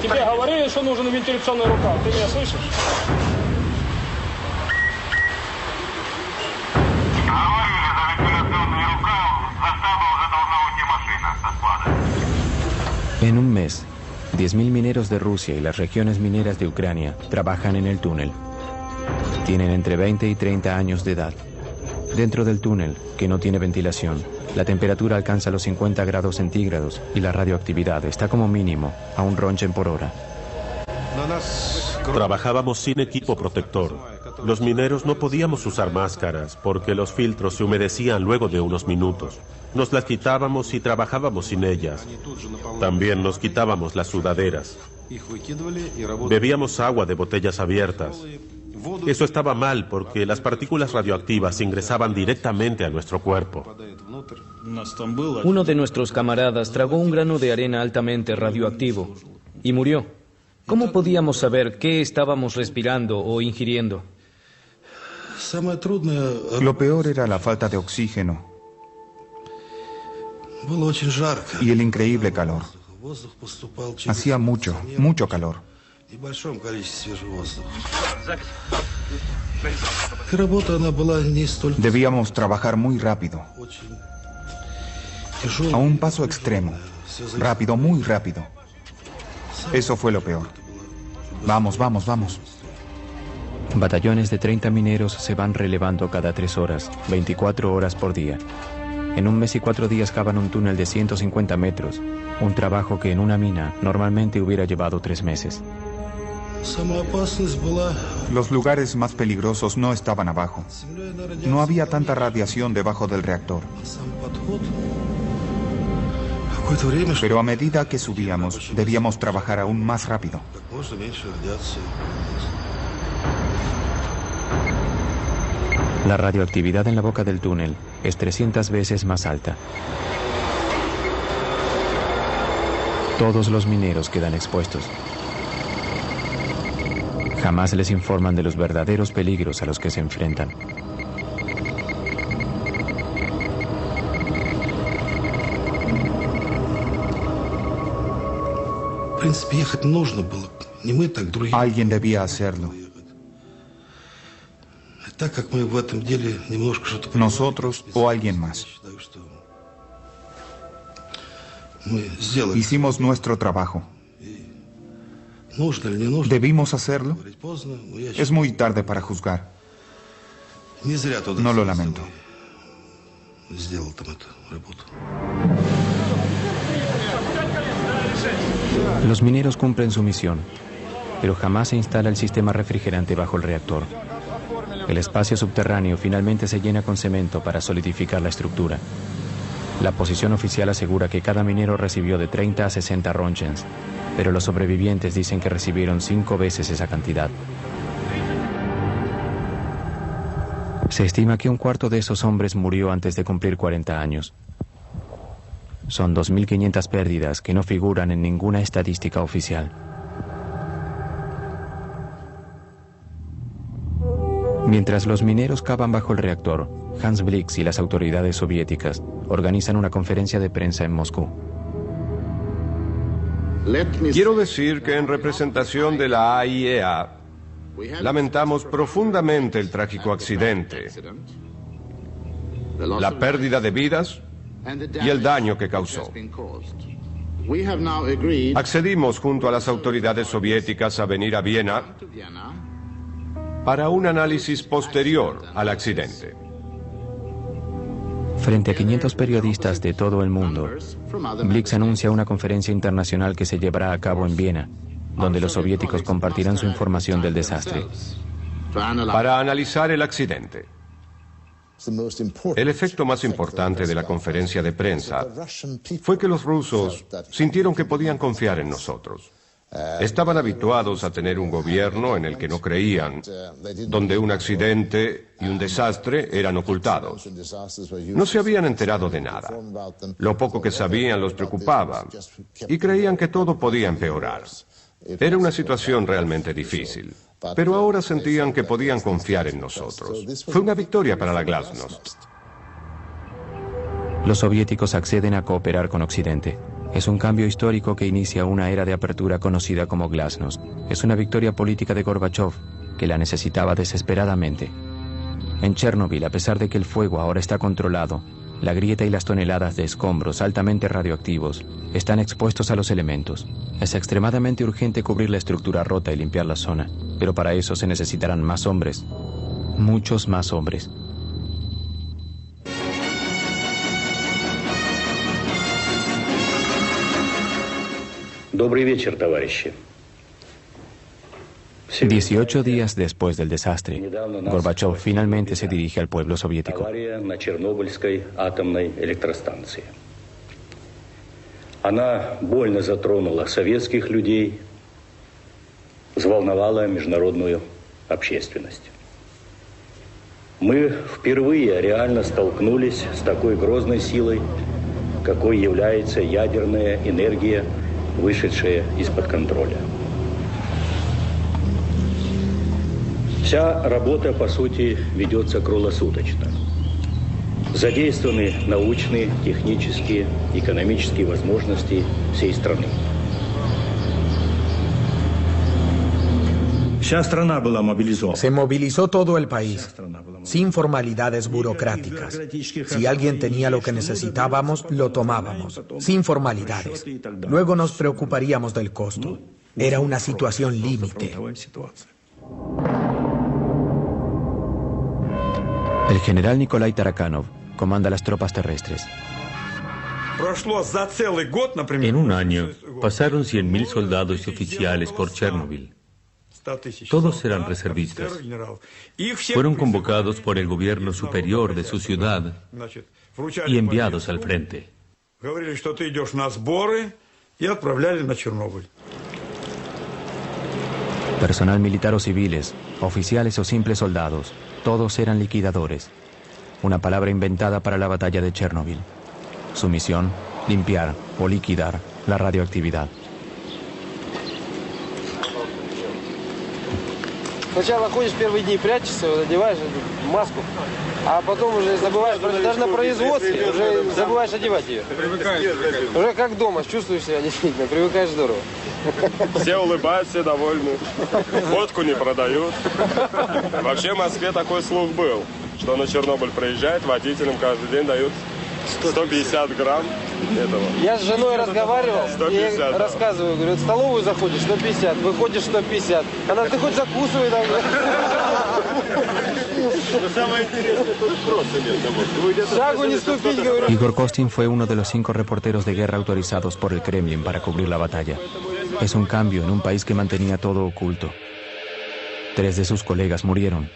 Speaker 13: Тебе говорили, что нужен вентиляционный рукав. Ты меня слышишь?
Speaker 1: En un mes, 10.000 mineros de Rusia y las regiones mineras de Ucrania trabajan en el túnel. Tienen entre 20 y 30 años de edad. Dentro del túnel, que no tiene ventilación, la temperatura alcanza los 50 grados centígrados y la radioactividad está como mínimo a 1 Roentgen por hora.
Speaker 2: Trabajábamos sin equipo protector. Los mineros no podíamos usar máscaras porque los filtros se humedecían luego de unos minutos. Nos las quitábamos y trabajábamos sin ellas. También nos quitábamos las sudaderas. Bebíamos agua de botellas abiertas. Eso estaba mal porque las partículas radioactivas ingresaban directamente a nuestro cuerpo.
Speaker 14: Uno de nuestros camaradas tragó un grano de arena altamente radioactivo y murió. ¿Cómo podíamos saber qué estábamos respirando o ingiriendo?
Speaker 15: Lo peor era la falta de oxígeno y el increíble calor. Hacía mucho calor. Debíamos trabajar muy rápido, a un paso extremo, rápido, muy rápido. Eso fue lo peor. Vamos.
Speaker 1: Batallones de 30 mineros se van relevando cada 3 horas, 24 horas por día. En un mes y 4 días cavan un túnel de 150 metros, un trabajo que en una mina normalmente hubiera llevado 3 meses.
Speaker 15: Los lugares más peligrosos no estaban abajo. No había tanta radiación debajo del reactor. Pero a medida que subíamos, debíamos trabajar aún más rápido.
Speaker 1: La radioactividad en la boca del túnel es 300 veces más alta. Todos los mineros quedan expuestos. Jamás les informan de los verdaderos peligros a los que se enfrentan.
Speaker 15: Alguien debía hacerlo. Nosotros o alguien más. Hicimos nuestro trabajo. ¿Debimos hacerlo? Es muy tarde para juzgar. No lo lamento.
Speaker 1: Los mineros cumplen su misión, pero jamás se instala el sistema refrigerante bajo el reactor. El espacio subterráneo finalmente se llena con cemento para solidificar la estructura. La posición oficial asegura que cada minero recibió de 30 a 60 Roentgens, pero los sobrevivientes dicen que recibieron 5 veces esa cantidad. Se estima que un cuarto de esos hombres murió antes de cumplir 40 años. Son 2.500 pérdidas que no figuran en ninguna estadística oficial. Mientras los mineros cavan bajo el reactor, Hans Blix y las autoridades soviéticas organizan una conferencia de prensa en Moscú.
Speaker 9: Quiero decir que en representación de la AIEA lamentamos profundamente el trágico accidente, la pérdida de vidas y el daño que causó. Accedimos junto a las autoridades soviéticas a venir a Viena para un análisis posterior al accidente.
Speaker 1: Frente a 500 periodistas de todo el mundo, Blix anuncia una conferencia internacional que se llevará a cabo en Viena, donde los soviéticos compartirán su información del desastre.
Speaker 9: Para analizar el accidente. El efecto más importante de la conferencia de prensa fue que los rusos sintieron que podían confiar en nosotros. Estaban habituados a tener un gobierno en el que no creían, donde un accidente y un desastre eran ocultados. No se habían enterado de nada. Lo poco que sabían los preocupaba y creían que todo podía empeorar. Era una situación realmente difícil, pero ahora sentían que podían confiar en nosotros. Fue una victoria para la Glasnost.
Speaker 1: Los soviéticos acceden a cooperar con Occidente. Es un cambio histórico que inicia una era de apertura conocida como Glasnost. Es una victoria política de Gorbachov, que la necesitaba desesperadamente. En Chernobyl, a pesar de que el fuego ahora está controlado, la grieta y las toneladas de escombros altamente radioactivos están expuestos a los elementos. Es extremadamente urgente cubrir la estructura rota y limpiar la zona, pero para eso se necesitarán más hombres, muchos más hombres.
Speaker 16: Добрый вечер, товарищи.
Speaker 1: 18 días después del desastre, Gorbachov finalmente se dirige al pueblo soviético.
Speaker 16: Авария на Чернобыльской атомной электростанции. Она больно затронула советских людей, взволновала международную общественность. Мы впервые реально столкнулись с такой грозной силой, какой является ядерная энергия, вышедшая из-под контроля. Вся работа, по сути, ведется круглосуточно. Задействованы научные, технические, экономические возможности всей страны.
Speaker 3: Se movilizó todo el país, sin formalidades burocráticas. Si alguien tenía lo que necesitábamos, lo tomábamos, sin formalidades. Luego nos preocuparíamos del costo. Era una situación límite.
Speaker 1: El general Nikolai Tarakanov comanda las tropas terrestres.
Speaker 17: En un año pasaron 100.000 soldados y oficiales por Chernobyl. Todos eran reservistas. Fueron convocados por el gobierno superior de su ciudad y enviados al frente.
Speaker 1: Personal militar o civiles, oficiales o simples soldados, todos eran liquidadores. Una palabra inventada para la batalla de Chernobyl. Su misión, limpiar o liquidar la radioactividad.
Speaker 18: Сначала ходишь первые дни, прячешься, одеваешь маску, а потом уже забываешь, даже на производстве уже забываешь одевать ее. Уже как дома, чувствуешь себя действительно, привыкаешь здорово.
Speaker 13: Все улыбаются, все довольны. Водку не продают. Вообще в Москве такой слух был, что на Чернобыль приезжает, водителям каждый день дают 150 грамм этого.
Speaker 18: Я с женой разговаривал,
Speaker 13: 150,
Speaker 18: и рассказываю, говорю, в столовую заходишь 150, выходишь 150. Она, ты хоть закусывай там.
Speaker 13: Самое интересное, тут просто нет.
Speaker 18: Шагу не ступить, говорю.
Speaker 1: Igor Kostin fue uno de los 5 reporteros de guerra autorizados por el Kremlin para cubrir la batalla. Es un cambio en un país que mantenía todo oculto. 3 de sus colegas murieron.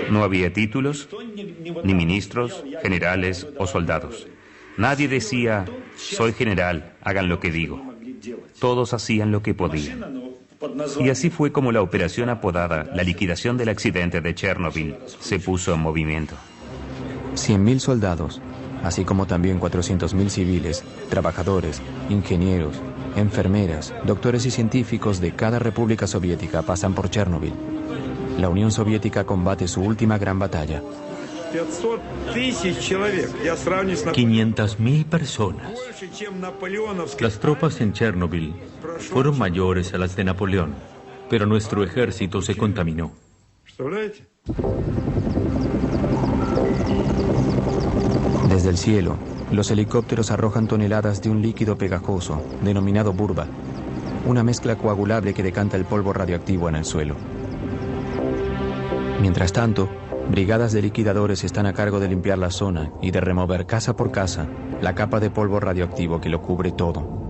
Speaker 5: No había títulos, ni ministros, generales o soldados. Nadie decía, soy general, hagan lo que digo. Todos hacían lo que podían. Y así fue como la operación apodada la liquidación del accidente de Chernobyl se puso en movimiento.
Speaker 1: 100.000 soldados, así como también 400.000 civiles, trabajadores, ingenieros, enfermeras, doctores y científicos de cada república soviética pasan por Chernobyl. La Unión Soviética combate su última gran batalla.
Speaker 17: 500.000 personas. Las tropas en Chernobyl fueron mayores a las de Napoleón, pero nuestro ejército se contaminó.
Speaker 1: Desde el cielo, los helicópteros arrojan toneladas de un líquido pegajoso, denominado burba, una mezcla coagulable que decanta el polvo radioactivo en el suelo. Mientras tanto, brigadas de liquidadores están a cargo de limpiar la zona y de remover casa por casa la capa de polvo radioactivo que lo cubre todo.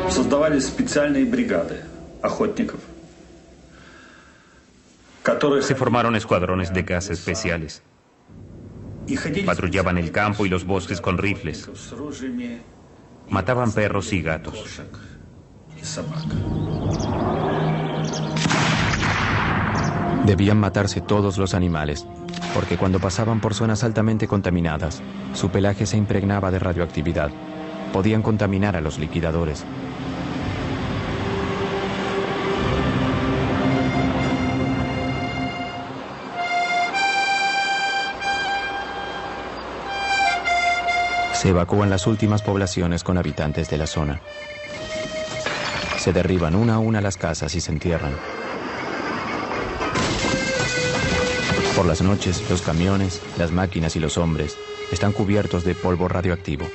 Speaker 16: Создавались специальные бригады охотников.
Speaker 5: Se formaron escuadrones de caza especiales. Patrullaban el campo y los bosques con rifles. Mataban perros y gatos. Debían matarse todos los animales, porque cuando pasaban por zonas altamente contaminadas, su pelaje se impregnaba de radioactividad. Podían contaminar a los liquidadores. Se evacúan las últimas poblaciones con habitantes de la zona. Se derriban una a una las casas y se entierran. Por las noches, los camiones, las máquinas y los hombres están cubiertos de polvo radioactivo.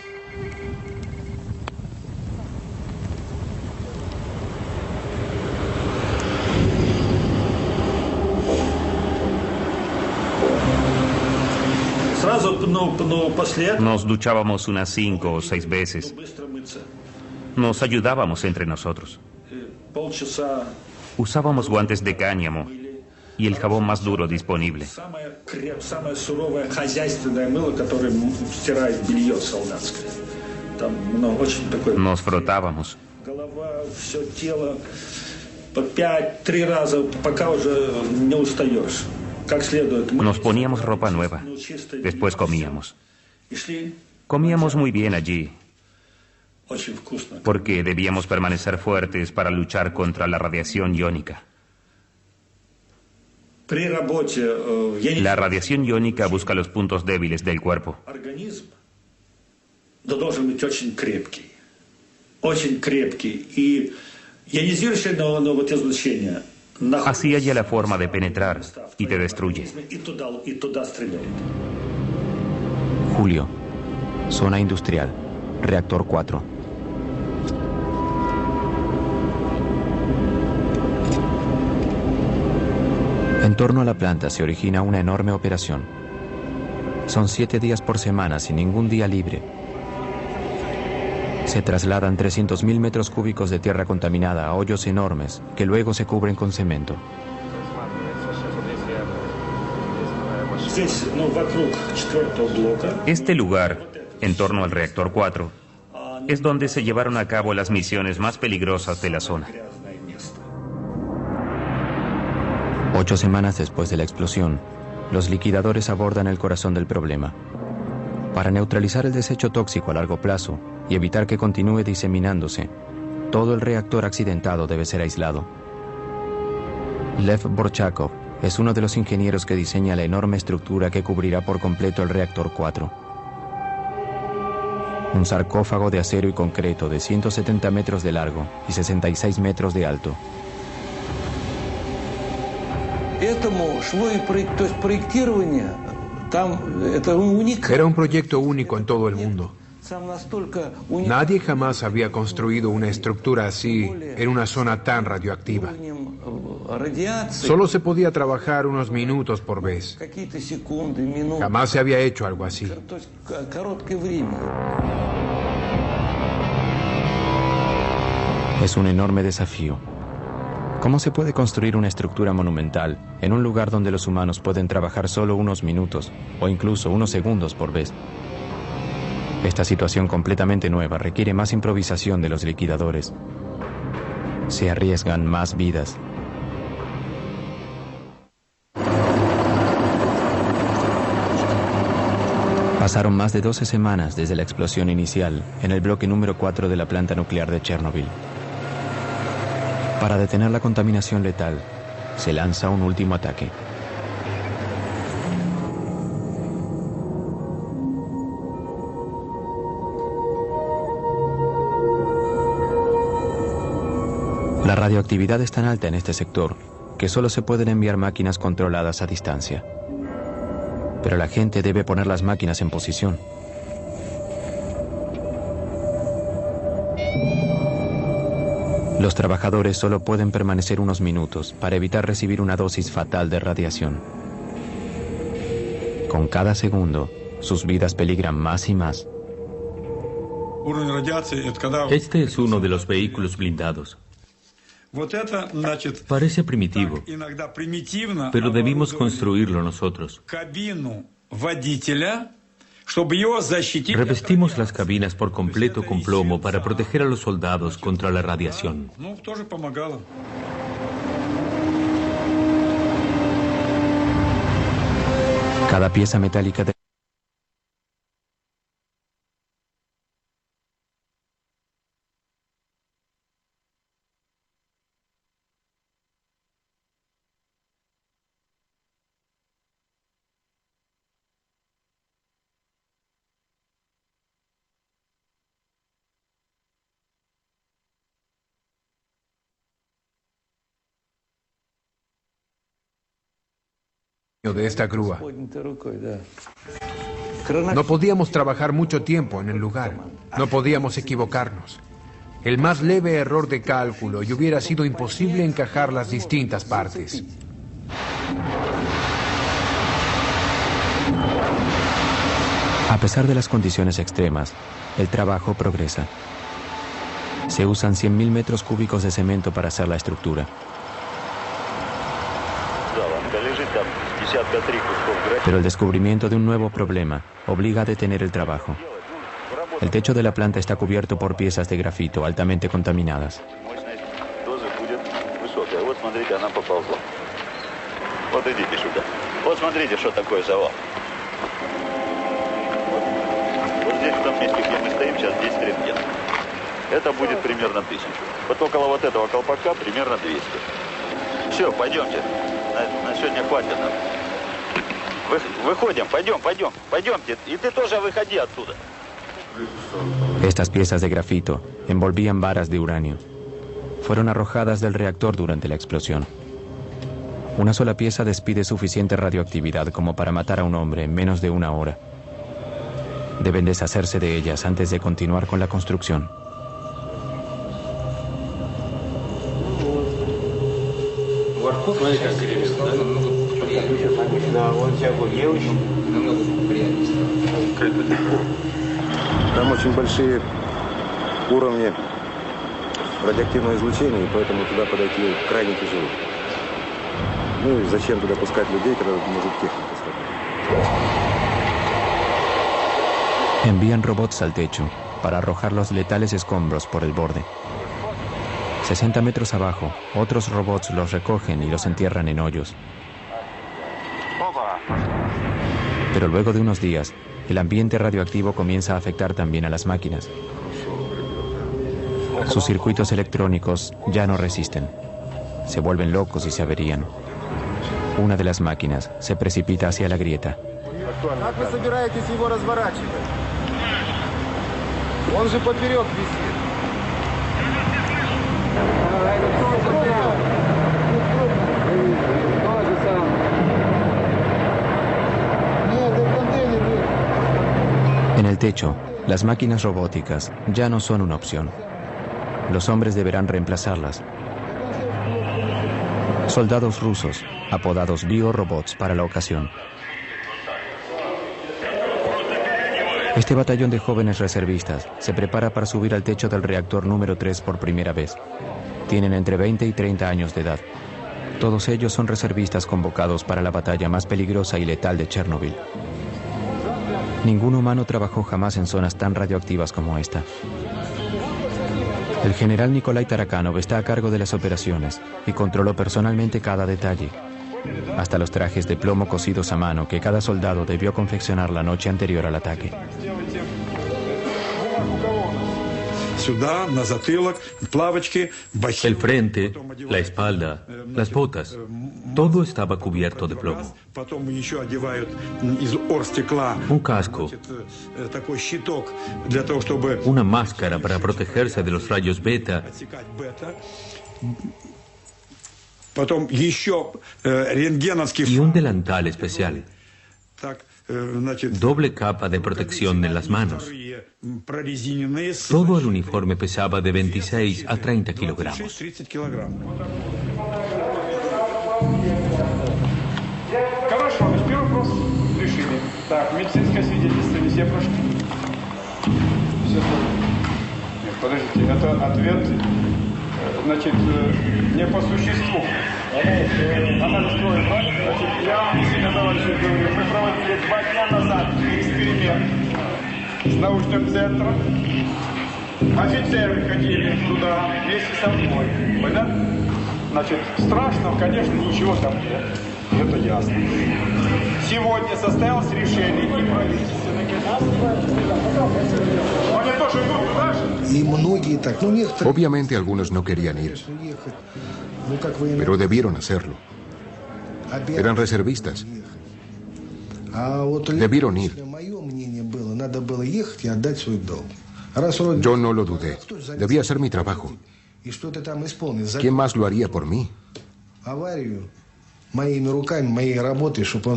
Speaker 5: Nos duchábamos unas 5 o 6 veces. Nos ayudábamos entre nosotros. Usábamos guantes de cáñamo y el jabón más duro disponible. Nos frotábamos. Nos poníamos ropa nueva. Después comíamos. Comíamos muy bien allí, porque debíamos permanecer fuertes para luchar contra la radiación iónica. La radiación iónica busca los puntos débiles del cuerpo. Así halla la forma de penetrar y te destruye. Julio, zona industrial, reactor 4. En torno a la planta se origina una enorme operación. Son 7 días por semana sin ningún día libre. Se trasladan 300.000 metros cúbicos de tierra contaminada a hoyos enormes que luego se cubren con cemento. Este lugar, en torno al reactor 4, es donde se llevaron a cabo las misiones más peligrosas de la zona. 8 semanas después de la explosión, los liquidadores abordan el corazón del problema. Para neutralizar el desecho tóxico a largo plazo y evitar que continúe diseminándose, todo el reactor accidentado debe ser aislado. Lev Borchakov es uno de los ingenieros que diseña la enorme estructura que cubrirá por completo el reactor 4. Un sarcófago de acero y concreto de 170 metros de largo y 66 metros de alto.
Speaker 19: Era un proyecto único en todo el mundo. Nadie jamás había construido una estructura así en una zona tan radioactiva. Solo se podía trabajar unos minutos por vez. Jamás se había hecho algo así.
Speaker 1: Es un enorme desafío. ¿Cómo se puede construir una estructura monumental en un lugar donde los humanos pueden trabajar solo unos minutos o incluso unos segundos por vez? Esta situación completamente nueva requiere más improvisación de los liquidadores. Se arriesgan más vidas. Pasaron más de 12 semanas desde la explosión inicial en el bloque número 4 de la planta nuclear de Chernobyl. Para detener la contaminación letal, se lanza un último ataque. La radioactividad es tan alta en este sector que solo se pueden enviar máquinas controladas a distancia. Pero la gente debe poner las máquinas en posición. Los trabajadores solo pueden permanecer unos minutos para evitar recibir una dosis fatal de radiación. Con cada segundo, sus vidas peligran más y más.
Speaker 17: Este es uno de los vehículos blindados. Parece primitivo, pero debimos construirlo nosotros. Revestimos las cabinas por completo con plomo para proteger a los soldados contra la radiación.
Speaker 1: Cada pieza metálica de
Speaker 19: esta grúa. No podíamos trabajar mucho tiempo en el lugar. No podíamos equivocarnos. El más leve error de cálculo y hubiera sido imposible encajar las distintas partes.
Speaker 1: A pesar de las condiciones extremas, el trabajo progresa. Se usan 100.000 metros cúbicos de cemento para hacer la estructura. Pero el descubrimiento de un nuevo problema obliga a detener el trabajo. El techo de la planta está cubierto por piezas de grafito altamente contaminadas.
Speaker 20: Это будет примерно 1000. Вот около вот этого колпака примерно 200. Все, пойдемте. На сегодня хватит нам. Выходим, пойдемте. И ты тоже выходи оттуда.
Speaker 1: Estas piezas de grafito envolvían varas de uranio. Fueron arrojadas del reactor durante la explosión. Una sola pieza despide suficiente radioactividad como para matar a un hombre en menos de 1 hora. Deben deshacerse de ellas antes de continuar con la construcción.
Speaker 21: Там очень большие уровни радиоактивного излучения, и поэтому туда подойти крайне тяжело. Ну и зачем туда пускать людей, когда может техника сработать?
Speaker 1: Envían robots al techo para arrojar los letales escombros por el borde. 60 metros abajo, otros robots los recogen y los entierran en hoyos. Pero luego de unos días, el ambiente radioactivo comienza a afectar también a las máquinas. Sus circuitos electrónicos ya no resisten. Se vuelven locos y se averían. Una de las máquinas se precipita hacia la grieta. En el techo, las máquinas robóticas ya no son una opción. Los hombres deberán reemplazarlas. Soldados rusos, apodados biorobots para la ocasión. Este batallón de jóvenes reservistas se prepara para subir al techo del reactor número 3 por primera vez. Tienen entre 20 y 30 años de edad. Todos ellos son reservistas convocados para la batalla más peligrosa y letal de Chernobyl. Ningún humano trabajó jamás en zonas tan radioactivas como esta. El general Nikolai Tarakanov está a cargo de las operaciones y controló personalmente cada detalle, hasta los trajes de plomo cosidos a mano que cada soldado debió confeccionar la noche anterior al ataque.
Speaker 17: El frente, la espalda, las botas, todo estaba cubierto de plomo. Un casco, una máscara para protegerse de los rayos beta, y un delantal especial. Doble capa de protección en las manos. Todo el uniforme pesaba de 26 a 30 kilogramos.
Speaker 8: Значит, не по существу. Анализ крови, значит, я себе товарищи говорю, мы проводили 2 дня назад эксперимент с научным центром. Офицеры ходили туда вместе со мной. Понятно? Значит, страшного, конечно, ничего там нет. Это ясно. Сегодня состоялось решение и правительственное. Они тоже идут туда же?
Speaker 22: Obviamente algunos no querían ir, pero debieron hacerlo. Eran reservistas. Debieron ir. Yo no lo dudé. Debía hacer mi trabajo. ¿Quién más lo haría por mí?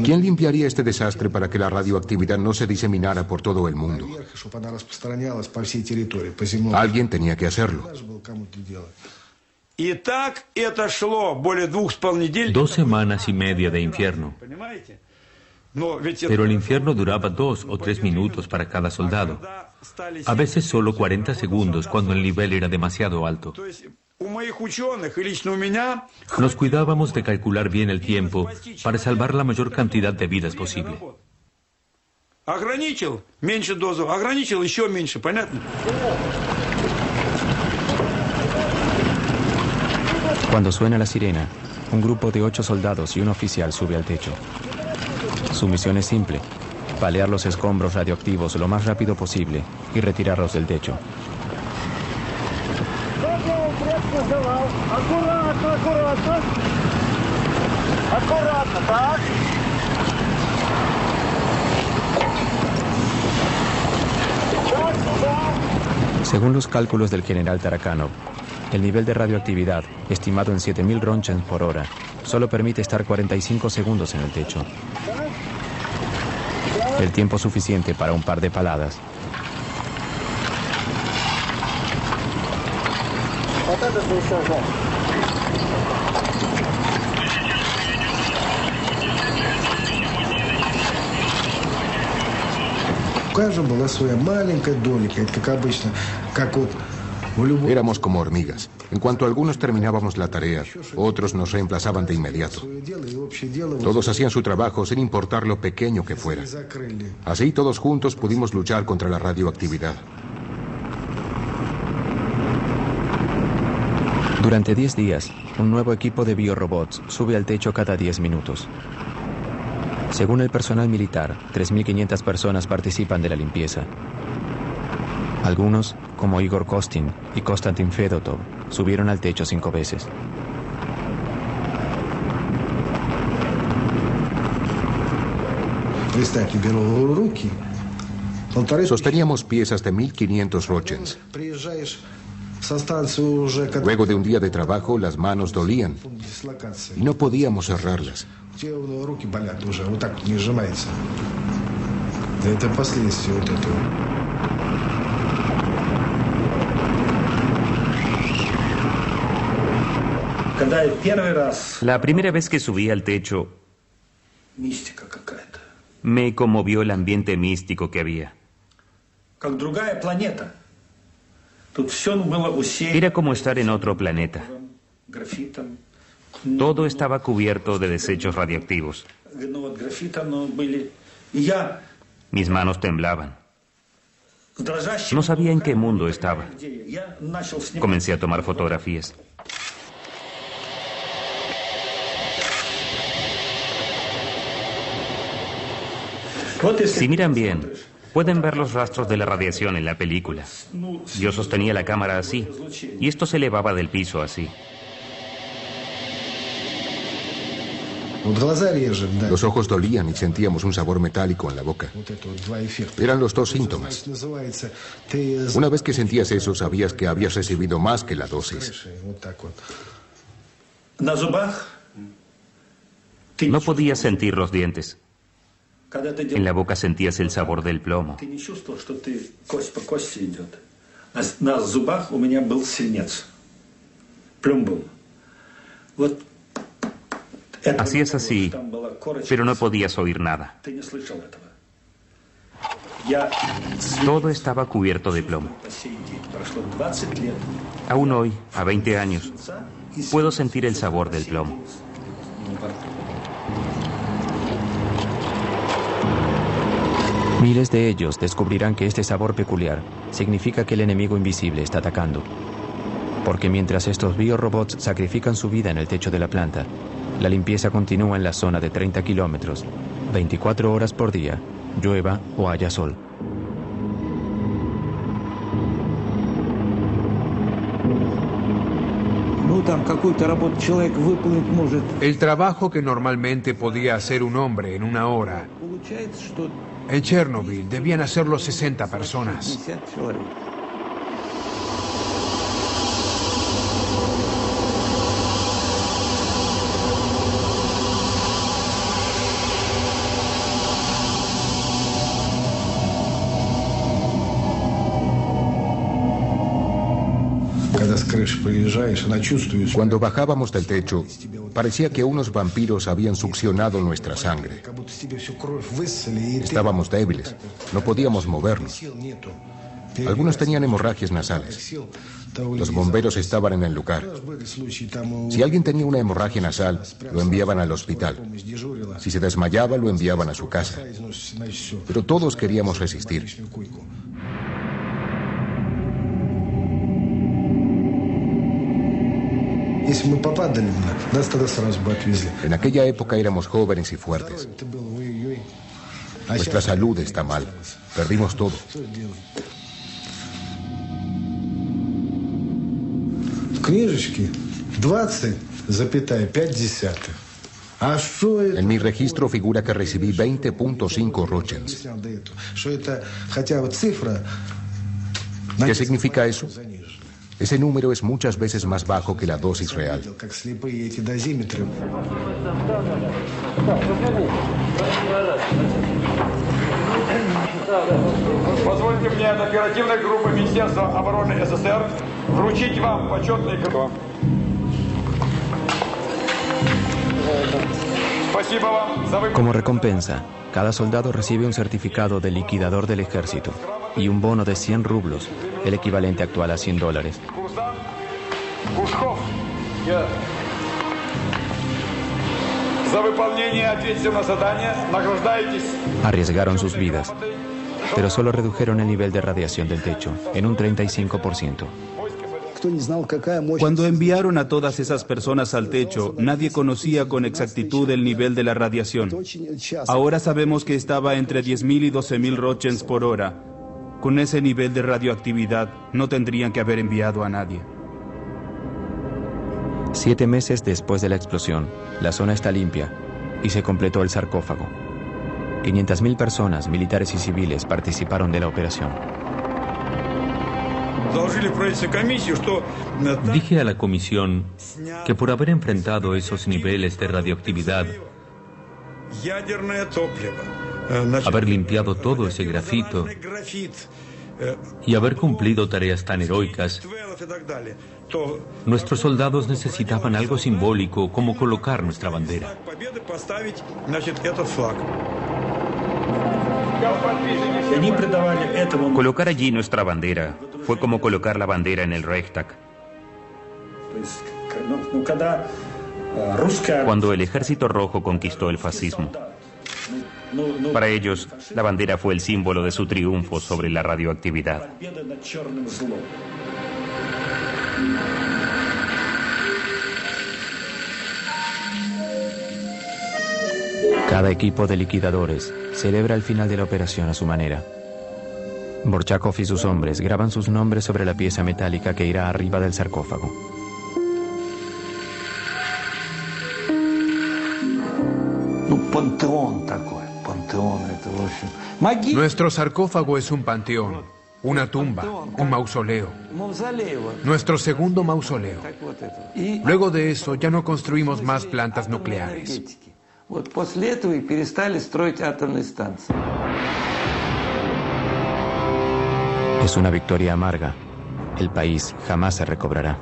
Speaker 22: ¿Quién limpiaría este desastre para que la radioactividad no se diseminara por todo el mundo? Alguien tenía que hacerlo.
Speaker 17: 2 semanas y media de infierno. Pero el infierno duraba 2 o 3 minutos para cada soldado. A veces solo 40 segundos cuando el nivel era demasiado alto. Nos cuidábamos de calcular bien el tiempo para salvar la mayor cantidad de vidas posible.
Speaker 1: Cuando suena la sirena, un grupo de 8 soldados y un oficial sube al techo. Su misión es simple: palear los escombros radioactivos lo más rápido posible y retirarlos del techo.
Speaker 8: Аккуратно, аккуратно. Аккуратно, так.
Speaker 1: Según los cálculos del general Tarakanov, el nivel de radioactividad, estimado en 7000 Roentgens por hora, solo permite estar 45 segundos en el techo. El tiempo suficiente para un par de paladas.
Speaker 22: Éramos como hormigas. En cuanto algunos terminábamos la tarea, otros nos reemplazaban de inmediato. Todos hacían su trabajo sin importar lo pequeño que fuera. Así todos juntos pudimos luchar contra la radioactividad.
Speaker 1: Durante 10 días, un nuevo equipo de biorobots sube al techo cada 10 minutos. Según el personal militar, 3.500 personas participan de la limpieza. Algunos, como Igor Kostin y Konstantin Fedotov, subieron al techo 5 veces.
Speaker 22: Sosteníamos piezas de 1.500 Roentgens. Luego de un día de trabajo, las manos dolían y no podíamos cerrarlas.
Speaker 5: La primera vez que subí al techo, me conmovió el ambiente místico que había. Era como estar en otro planeta. Todo estaba cubierto de desechos radioactivos. Mis manos temblaban. No sabía en qué mundo estaba. Comencé a tomar fotografías. Si miran bien, pueden ver los rastros de la radiación en la película. Yo sostenía la cámara así, y esto se elevaba del piso así.
Speaker 22: Los ojos dolían y sentíamos un sabor metálico en la boca. Eran los dos síntomas. Una vez que sentías eso, sabías que habías recibido más que la dosis.
Speaker 5: No podías sentir los dientes. En la boca sentías el sabor del plomo. Hacías así, pero no podías oír nada. Todo estaba cubierto de plomo. Aún hoy, a 20 años, puedo sentir el sabor del plomo. Miles de ellos descubrirán que este sabor peculiar significa que el enemigo invisible está atacando. Porque mientras estos biorobots sacrifican su vida en el techo de la planta, la limpieza continúa en la zona de 30 kilómetros, 24 horas por día, llueva o haya sol.
Speaker 19: El trabajo que normalmente podía hacer un hombre en una hora, en Chernobyl debían hacerlo 60 personas.
Speaker 22: Cuando bajábamos del techo, parecía que unos vampiros habían succionado nuestra sangre. Estábamos débiles, no podíamos movernos. Algunos tenían hemorragias nasales. Los bomberos estaban en el lugar. Si alguien tenía una hemorragia nasal, lo enviaban al hospital. Si se desmayaba, lo enviaban a su casa. Pero todos queríamos resistir. En aquella época éramos jóvenes y fuertes. Nuestra salud está mal. Perdimos todo. En mi registro figura que recibí 20.5 rochens. ¿Qué significa eso? Ese número es muchas veces más bajo que la dosis real.
Speaker 8: Позвольте мне от оперативной группы Министерства обороны СССР вручить вам почетный гроб. Спасибо вам за выполнение.
Speaker 1: Como recompensa, cada soldado recibe un certificado del liquidador del ejército y un bono de 100 rublos, el equivalente actual a $100.
Speaker 8: За выполнение ответственного задания награждаетесь.
Speaker 1: Arriesgaron sus vidas, pero solo redujeron el nivel de radiación del techo en un 35%.
Speaker 12: Cuando enviaron a todas esas personas al techo, nadie conocía con exactitud el nivel de la radiación. Ahora sabemos que estaba entre 10.000 y 12.000 rochens por hora. Con ese nivel de radioactividad, no tendrían que haber enviado a nadie.
Speaker 1: 7 meses después de la explosión, la zona está limpia y se completó el sarcófago. 500.000 personas, militares y civiles, participaron de la operación.
Speaker 17: Dije a la comisión que por haber enfrentado esos niveles de radioactividad, haber limpiado todo ese grafito y haber cumplido tareas tan heroicas, nuestros soldados necesitaban algo simbólico como colocar nuestra bandera.
Speaker 5: Colocar allí nuestra bandera fue como colocar la bandera en el Reichstag. Cuando el Ejército Rojo conquistó el fascismo, Para ellos, la bandera fue el símbolo de su triunfo sobre la radioactividad.
Speaker 1: Cada equipo de liquidadores celebra el final de la operación a su manera. Borchakov y sus hombres graban sus nombres sobre la pieza metálica que irá arriba del sarcófago.
Speaker 19: Nuestro sarcófago es un panteón, una tumba, un mausoleo. Nuestro segundo mausoleo. Luego de eso ya no construimos más plantas nucleares.
Speaker 1: Es una victoria amarga. El país jamás se recobrará.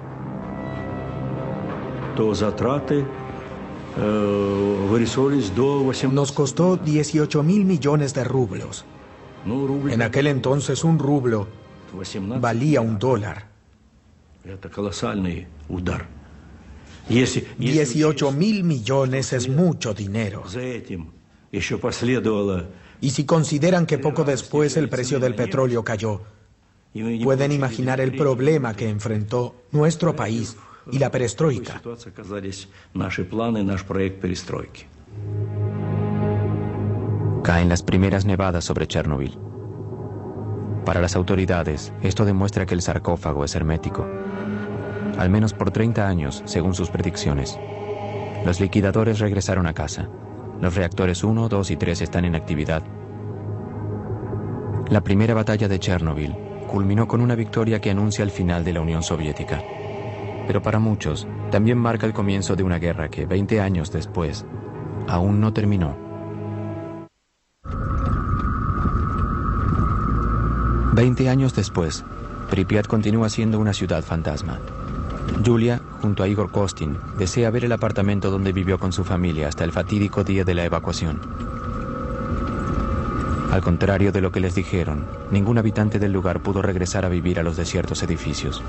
Speaker 3: Nos costó 18.000 millones de rublos. En aquel entonces un rublo valía $1. 18.000 millones es mucho dinero. Y si consideran que poco después el precio del petróleo cayó, pueden imaginar el problema que enfrentó nuestro país y la perestroika.
Speaker 1: Caen las primeras nevadas sobre Chernobyl. Para las autoridades, esto demuestra que el sarcófago es hermético. Al menos por 30 años, según sus predicciones. Los liquidadores regresaron a casa. Los reactores 1, 2 y 3 están en actividad. La primera batalla de Chernobyl culminó con una victoria que anuncia el final de la Unión Soviética. Pero para muchos, también marca el comienzo de una guerra que, 20 años después, aún no terminó. 20 años después, Pripyat continúa siendo una ciudad fantasma. Yulia, junto a Igor Kostin, desea ver el apartamento donde vivió con su familia hasta el fatídico día de la evacuación. Al contrario de lo que les dijeron, ningún habitante del lugar pudo regresar a vivir a los desiertos edificios.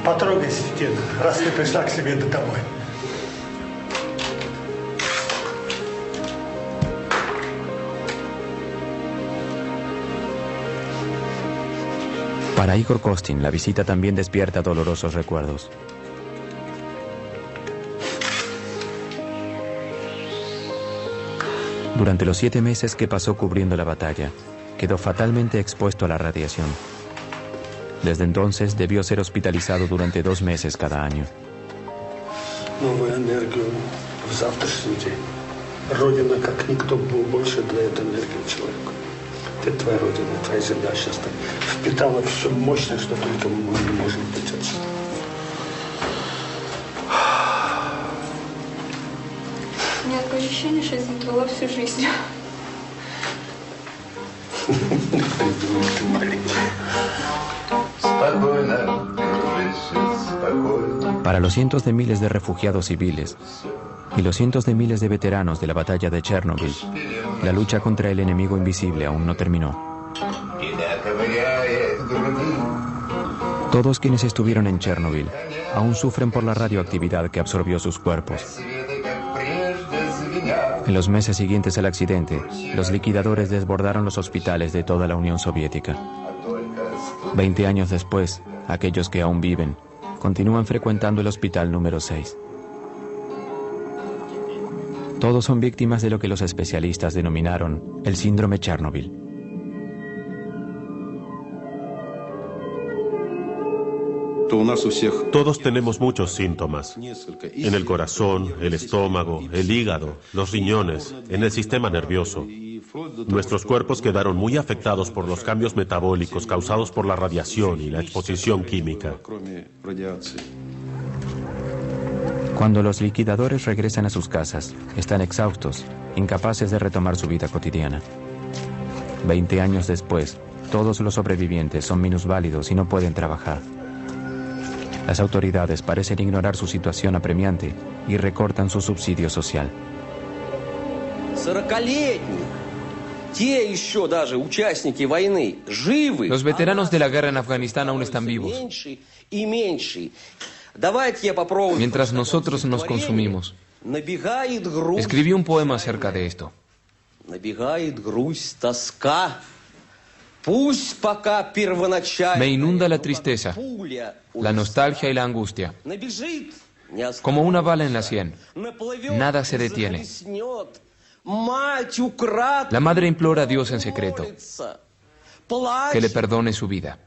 Speaker 4: Потрогай стену, раз ты пришла к себе домой.
Speaker 1: Para Igor Kostin, la visita también despierta dolorosos recuerdos. Durante los 7 meses que pasó cubriendo la batalla, quedó fatalmente expuesto a la radiación. Desde entonces debió ser hospitalizado durante 2 meses cada año.
Speaker 4: Новую энергию в завтрашний день. Родина, как никто, больше дает энергию человеку. Это твоя родина, твоя земля сейчас впитала все мощное, что только мы не можем впитать.
Speaker 7: У меня такое ощущение, что я затянула всю жизнь.
Speaker 1: Para los cientos de miles de refugiados civiles y los cientos de miles de veteranos de la batalla de Chernobyl, la lucha contra el enemigo invisible aún no terminó. Todos quienes estuvieron en Chernobyl aún sufren por la radioactividad que absorbió sus cuerpos. En los meses siguientes al accidente, los liquidadores desbordaron los hospitales de toda la Unión Soviética. 20 años después, aquellos que aún viven continúan frecuentando el hospital número 6. Todos son víctimas de lo que los especialistas denominaron el síndrome Chernobyl.
Speaker 2: Todos tenemos muchos síntomas. En el corazón, el estómago, el hígado, los riñones, en el sistema nervioso. Nuestros cuerpos quedaron muy afectados por los cambios metabólicos causados por la radiación y la exposición química.
Speaker 1: Cuando los liquidadores regresan a sus casas, están exhaustos, incapaces de retomar su vida cotidiana. 20 años después, todos los sobrevivientes son minusválidos y no pueden trabajar. Las autoridades parecen ignorar su situación apremiante y recortan su subsidio social.
Speaker 6: Los veteranos de la guerra en Afganistán aún están vivos. Mientras nosotros nos consumimos. Escribí un poema acerca de esto. Me inunda la tristeza, la nostalgia y la angustia. Como una bala en la sien. Nada se detiene. La madre implora a Dios en secreto que le perdone su vida.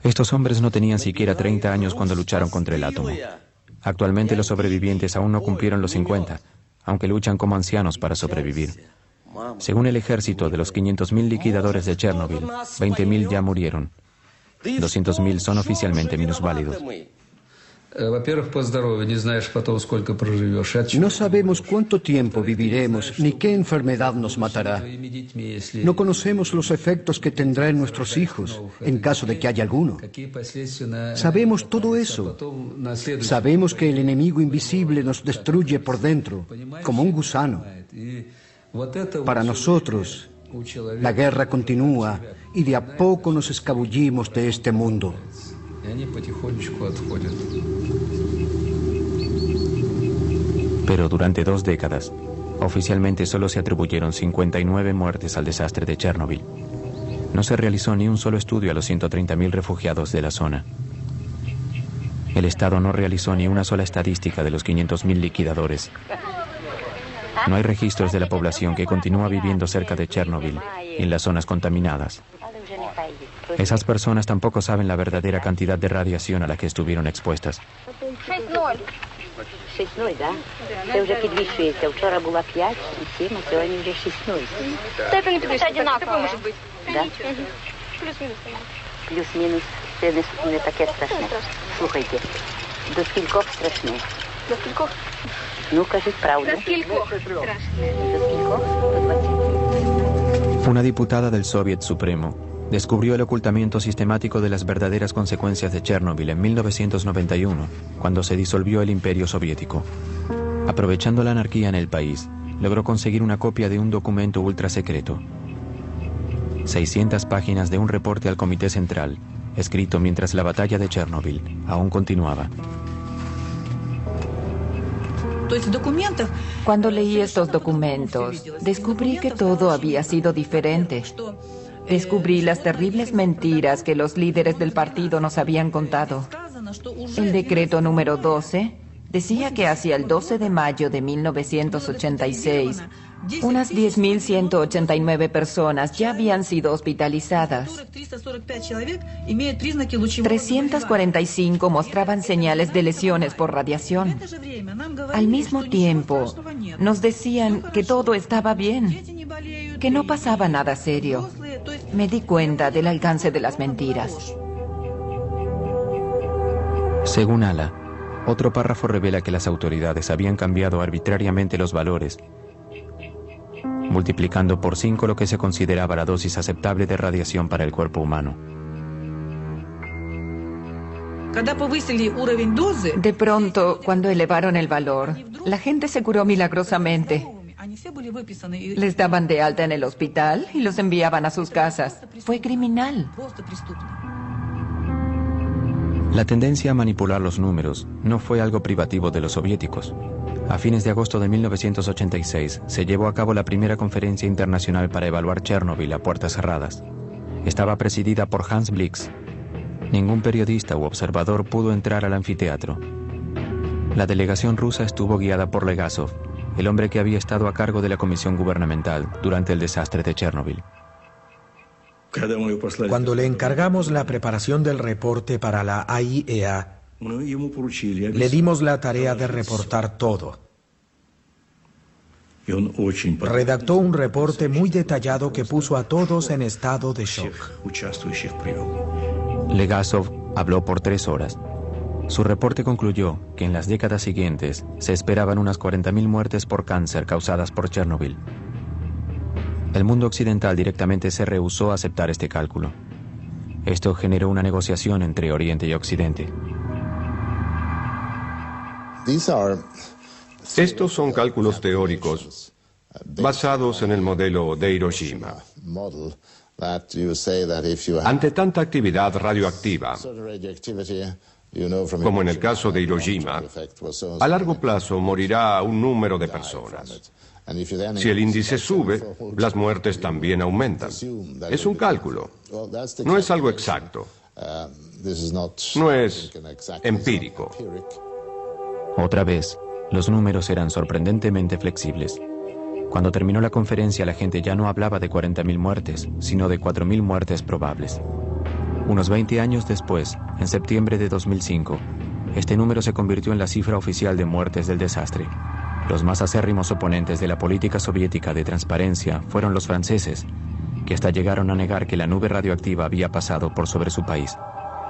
Speaker 1: Estos hombres no tenían siquiera 30 años cuando lucharon contra el átomo. Actualmente los sobrevivientes aún no cumplieron los 50, aunque luchan como ancianos para sobrevivir. Según el ejército, de los 500.000 liquidadores de Chernobyl, 20.000 ya murieron. 200.000 son oficialmente minusválidos.
Speaker 10: No sabemos cuánto tiempo viviremos ni qué enfermedad nos matará. No conocemos los efectos que tendrá en nuestros hijos, en caso de que haya alguno. Sabemos todo eso. Sabemos que el enemigo invisible nos destruye por dentro, como un gusano. Para nosotros, la guerra continúa y de a poco nos escabullimos de este mundo.
Speaker 1: Pero durante 2 décadas, oficialmente solo se atribuyeron 59 muertes al desastre de Chernobyl. No se realizó ni un solo estudio a los 130.000 refugiados de la zona. El Estado no realizó ni una sola estadística de los 500.000 liquidadores. No hay registros de la población que continúa viviendo cerca de Chernobyl y en las zonas contaminadas. Esas personas tampoco saben la verdadera cantidad de radiación a la que estuvieron expuestas.
Speaker 11: 6-0, да? Це вже підвищується. Вчора була 5 і 7, а сьогодні вже 6-0.
Speaker 7: Степені плюс одинаково.
Speaker 11: Да?
Speaker 7: Плюс-мінус.
Speaker 11: Плюс-мінус. Це не таке страшне. Слухайте, до скількох страшне?
Speaker 7: До скількох?
Speaker 11: Ну, кажіть правду.
Speaker 7: До скількох страшне?
Speaker 11: До скількох? До 20.
Speaker 1: Una diputada del Soviet Supremo descubrió el ocultamiento sistemático de las verdaderas consecuencias de Chernobyl en 1991, cuando se disolvió el Imperio Soviético. Aprovechando la anarquía en el país, logró conseguir una copia de un documento ultrasecreto. 600 páginas de un reporte al Comité Central, escrito mientras la batalla de Chernobyl aún continuaba.
Speaker 23: Cuando leí estos documentos, descubrí que todo había sido diferente. Descubrí las terribles mentiras que los líderes del partido nos habían contado. El decreto número 12 decía que hacia el 12 de mayo de 1986, unas 10.189 personas ya habían sido hospitalizadas. 345 mostraban señales de lesiones por radiación. Al mismo tiempo, nos decían que todo estaba bien, que no pasaba nada serio. Me di cuenta del alcance de las mentiras.
Speaker 1: Según Ala, otro párrafo revela que las autoridades habían cambiado arbitrariamente los valores, multiplicando por 5 lo que se consideraba la dosis aceptable de radiación para el cuerpo humano.
Speaker 23: De pronto, cuando elevaron el valor, la gente se curó milagrosamente. Les daban de alta en el hospital y los enviaban a sus casas. Fue criminal.
Speaker 1: La tendencia a manipular los números no fue algo privativo de los soviéticos. A fines de agosto de 1986 se llevó a cabo la primera conferencia internacional para evaluar Chernobyl a puertas cerradas. Estaba presidida por Hans Blix. Ningún periodista u observador pudo entrar al anfiteatro. La delegación rusa estuvo guiada por Legasov, el hombre que había estado a cargo de la comisión gubernamental durante el desastre de Chernobyl.
Speaker 3: Cuando le encargamos la preparación del reporte para la AIEA, le dimos la tarea de reportar todo. Redactó un reporte muy detallado que puso a todos en estado de shock.
Speaker 1: Legasov habló por 3 horas. Su reporte concluyó que en las décadas siguientes se esperaban unas 40.000 muertes por cáncer causadas por Chernobyl. El mundo occidental directamente se rehusó a aceptar este cálculo. Esto generó una negociación entre Oriente y Occidente.
Speaker 9: Estos son cálculos teóricos basados en el modelo de Hiroshima. Ante tanta actividad radioactiva, como en el caso de Hiroshima, a largo plazo morirá un número de personas. Si el índice sube, las muertes también aumentan. Es un cálculo. No es algo exacto. No es empírico.
Speaker 1: Otra vez, los números eran sorprendentemente flexibles. Cuando terminó la conferencia, la gente ya no hablaba de 40.000 muertes, sino de 4.000 muertes probables. Unos 20 años después, en septiembre de 2005, este número se convirtió en la cifra oficial de muertes del desastre. Los más acérrimos oponentes de la política soviética de transparencia fueron los franceses, que hasta llegaron a negar que la nube radioactiva había pasado por sobre su país.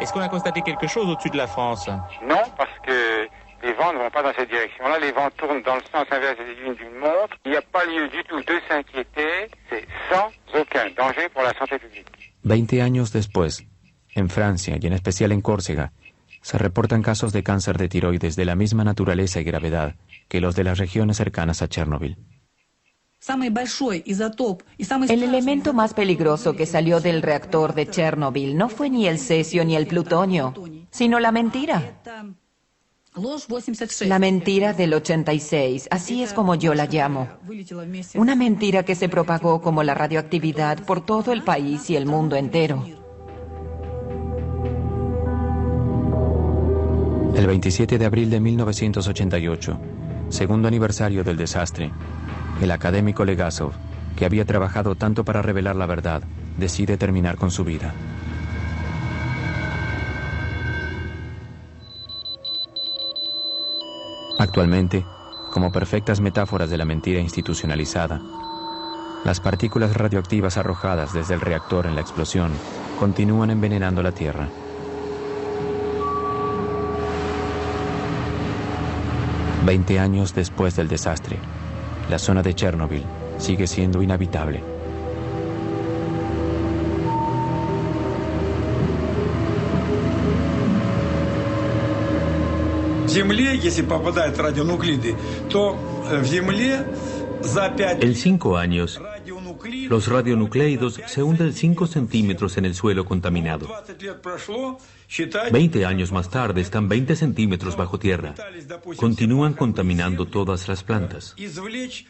Speaker 14: Est-ce qu'on a constaté quelque chose au-dessus de la France?
Speaker 15: Non, parce que les vents ne vont pas dans cette direction-là. Les vents tournent dans le sens inverse des aiguilles d'une montre. Il n'y a pas lieu du tout de s'inquiéter. C'est sans aucun danger pour la santé publique.
Speaker 1: 20 años después, en Francia y en especial en Córcega, se reportan casos de cáncer de tiroides de la misma naturaleza y gravedad que los de las regiones cercanas a Chernobyl.
Speaker 23: El elemento más peligroso que salió del reactor de Chernobyl no fue ni el cesio ni el plutonio, sino la mentira. La mentira del 86, así es como yo la llamo. Una mentira que se propagó como la radioactividad por todo el país y el mundo entero.
Speaker 1: El 27 de abril de 1988, segundo aniversario del desastre, el académico Legasov, que había trabajado tanto para revelar la verdad, decide terminar con su vida. Actualmente, como perfectas metáforas de la mentira institucionalizada, las partículas radioactivas arrojadas desde el reactor en la explosión continúan envenenando la Tierra. Veinte años después del desastre, la zona de Chernobyl sigue siendo inhabitable.
Speaker 17: En 5 años, los radionucleidos se hunden 5 centímetros en el suelo contaminado. 20 años más tarde están 20 centímetros bajo tierra. Continúan contaminando todas las plantas.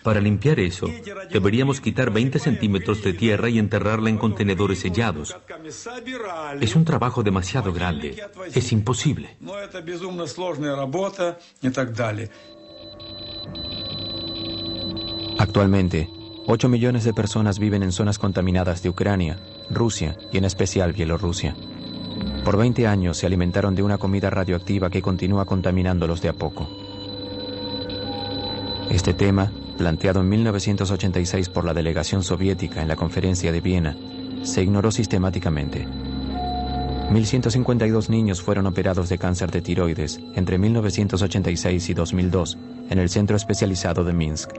Speaker 17: Para limpiar eso, deberíamos quitar 20 centímetros de tierra y enterrarla en contenedores sellados. Es un trabajo demasiado grande. Es imposible.
Speaker 1: Actualmente, 8 millones de personas viven en zonas contaminadas de Ucrania, Rusia y en especial Bielorrusia. Por 20 años se alimentaron de una comida radioactiva que continúa contaminándolos de a poco. Este tema, planteado en 1986 por la delegación soviética en la conferencia de Viena, se ignoró sistemáticamente. 1.152 niños fueron operados de cáncer de tiroides entre 1986 y 2002 en el centro especializado de Minsk.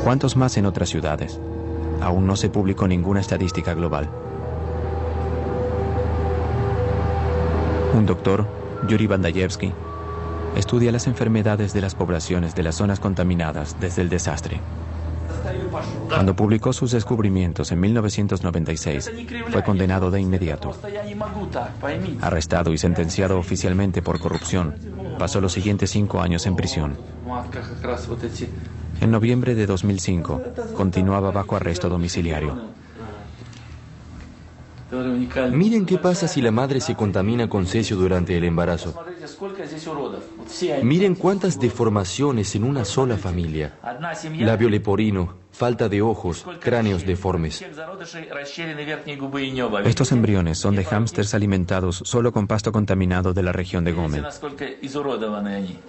Speaker 1: ¿Cuántos más en otras ciudades? Aún no se publicó ninguna estadística global. Un doctor, Yuri Bandayevsky, estudia las enfermedades de las poblaciones de las zonas contaminadas desde el desastre. Cuando publicó sus descubrimientos en 1996, fue condenado de inmediato. Arrestado y sentenciado oficialmente por corrupción, pasó los siguientes 5 años en prisión. En noviembre de 2005, continuaba bajo arresto domiciliario.
Speaker 6: Miren qué pasa si la madre se contamina con cesio durante el embarazo. Miren cuántas deformaciones en una sola familia. Labio leporino, falta de ojos, cráneos deformes.
Speaker 1: Estos embriones son de hámsters alimentados solo con pasto contaminado de la región de Gómel.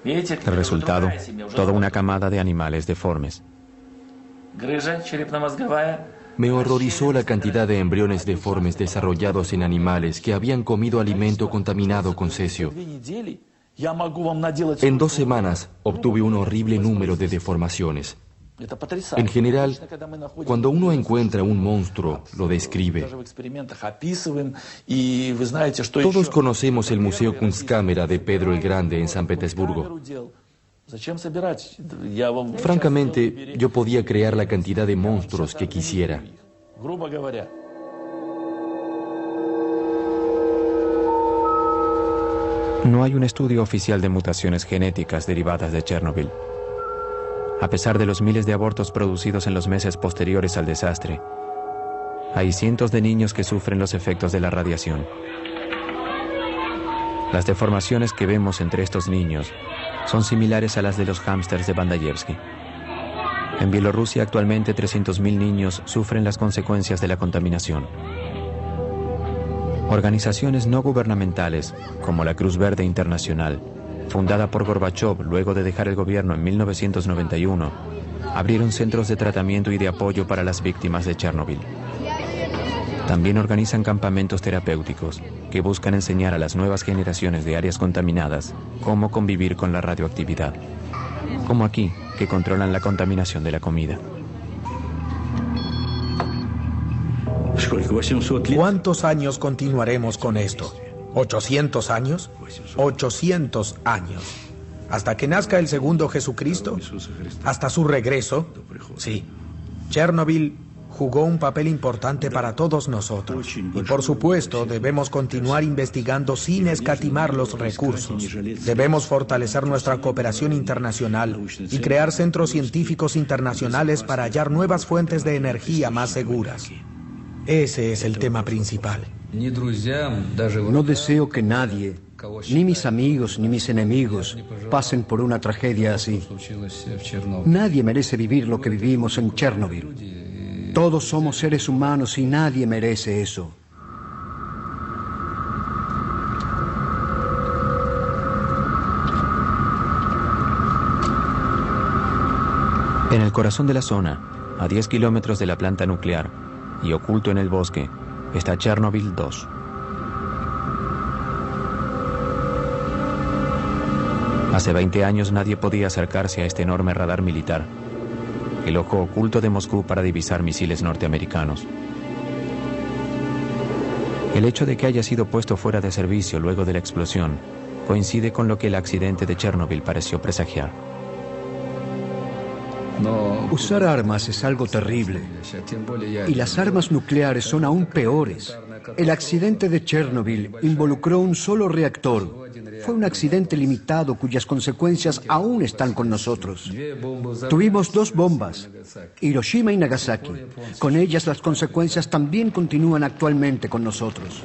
Speaker 1: El resultado, toda una camada de animales deformes.
Speaker 6: Me horrorizó la cantidad de embriones deformes desarrollados en animales que habían comido alimento contaminado con cesio. En 2 semanas obtuve un horrible número de deformaciones.
Speaker 13: En general, cuando uno encuentra un monstruo, lo describe. Todos conocemos el Museo Kunstkamera de Pedro el Grande en San Petersburgo. Francamente, yo podía crear la cantidad de monstruos que quisiera.
Speaker 1: No hay un estudio oficial de mutaciones genéticas derivadas de Chernobyl. A pesar de los miles de abortos producidos en los meses posteriores al desastre, hay cientos de niños que sufren los efectos de la radiación. Las deformaciones que vemos entre estos niños son similares a las de los hámsters de Bandayevsky. En Bielorrusia actualmente 300.000 niños sufren las consecuencias de la contaminación. Organizaciones no gubernamentales, como la Cruz Verde Internacional, fundada por Gorbachov luego de dejar el gobierno en 1991, abrieron centros de tratamiento y de apoyo para las víctimas de Chernobyl. También organizan campamentos terapéuticos que buscan enseñar a las nuevas generaciones de áreas contaminadas cómo convivir con la radioactividad, como aquí, que controlan la contaminación de la comida.
Speaker 3: ¿Cuántos años continuaremos con esto? ¿800 años? 800 años. ¿Hasta que nazca el segundo Jesucristo? ¿Hasta su regreso? Sí. Chernobyl jugó un papel importante para todos nosotros. Y por supuesto, debemos continuar investigando sin escatimar los recursos. Debemos fortalecer nuestra cooperación internacional y crear centros científicos internacionales para hallar nuevas fuentes de energía más seguras. Ese es el tema principal.
Speaker 10: No deseo que nadie, ni mis amigos ni mis enemigos, pasen por una tragedia así. Nadie merece vivir lo que vivimos en Chernobyl. Todos somos seres humanos y nadie merece eso.
Speaker 1: En el corazón de la zona, a 10 kilómetros de la planta nuclear y oculto en el bosque, está Chernobyl 2. Hace 20 años nadie podía acercarse a este enorme radar militar, el ojo oculto de Moscú para divisar misiles norteamericanos. El hecho de que haya sido puesto fuera de servicio luego de la explosión coincide con lo que el accidente de Chernobyl pareció presagiar.
Speaker 10: Usar armas es algo terrible, y las armas nucleares son aún peores. El accidente de Chernobyl involucró un solo reactor. Fue un accidente limitado cuyas consecuencias aún están con nosotros. Tuvimos 2 bombas, Hiroshima y Nagasaki. Con ellas las consecuencias también continúan actualmente con nosotros.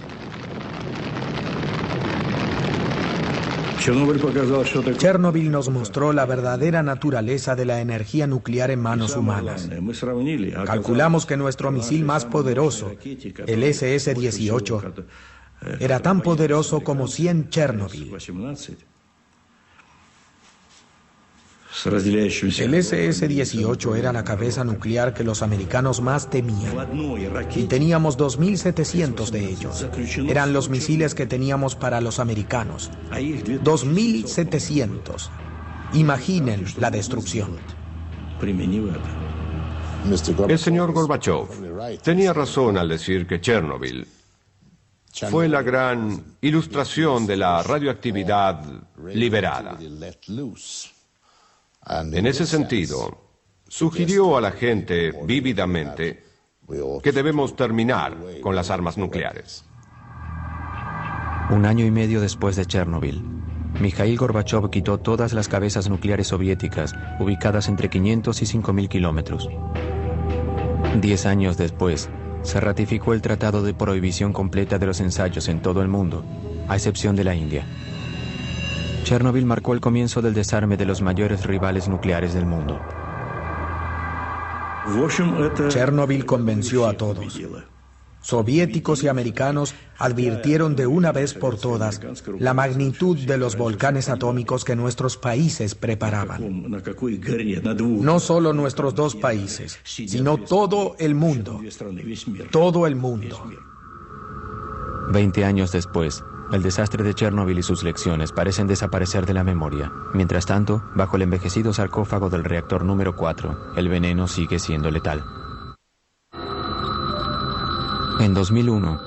Speaker 3: Chernobyl nos mostró la verdadera naturaleza de la energía nuclear en manos humanas. Calculamos que nuestro misil más poderoso, el SS-18, era tan poderoso como 100 Chernobyl. El SS-18 era la cabeza nuclear que los americanos más temían, y teníamos 2.700 de ellos. Eran los misiles que teníamos para los americanos. 2.700. Imaginen la destrucción.
Speaker 9: El señor Gorbachov tenía razón al decir que Chernobyl fue la gran ilustración de la radioactividad liberada. En ese sentido, sugirió a la gente vívidamente que debemos terminar con las armas nucleares.
Speaker 1: Un año y medio después de Chernobyl, Mikhail Gorbachov quitó todas las cabezas nucleares soviéticas ubicadas entre 500 y 5.000 kilómetros. 10 años después, se ratificó el Tratado de Prohibición Completa de los Ensayos en todo el mundo, a excepción de la India. Chernobyl marcó el comienzo del desarme de los mayores rivales nucleares del mundo.
Speaker 3: Chernobyl convenció a todos. Soviéticos y americanos advirtieron de una vez por todas la magnitud de los volcanes atómicos que nuestros países preparaban. No solo nuestros 2 países, sino todo el mundo. Todo el mundo.
Speaker 1: 20 años después, El desastre de Chernobyl y sus lecciones parecen desaparecer de la memoria. Mientras tanto, bajo el envejecido sarcófago del reactor número 4, el veneno sigue siendo letal. En 2001,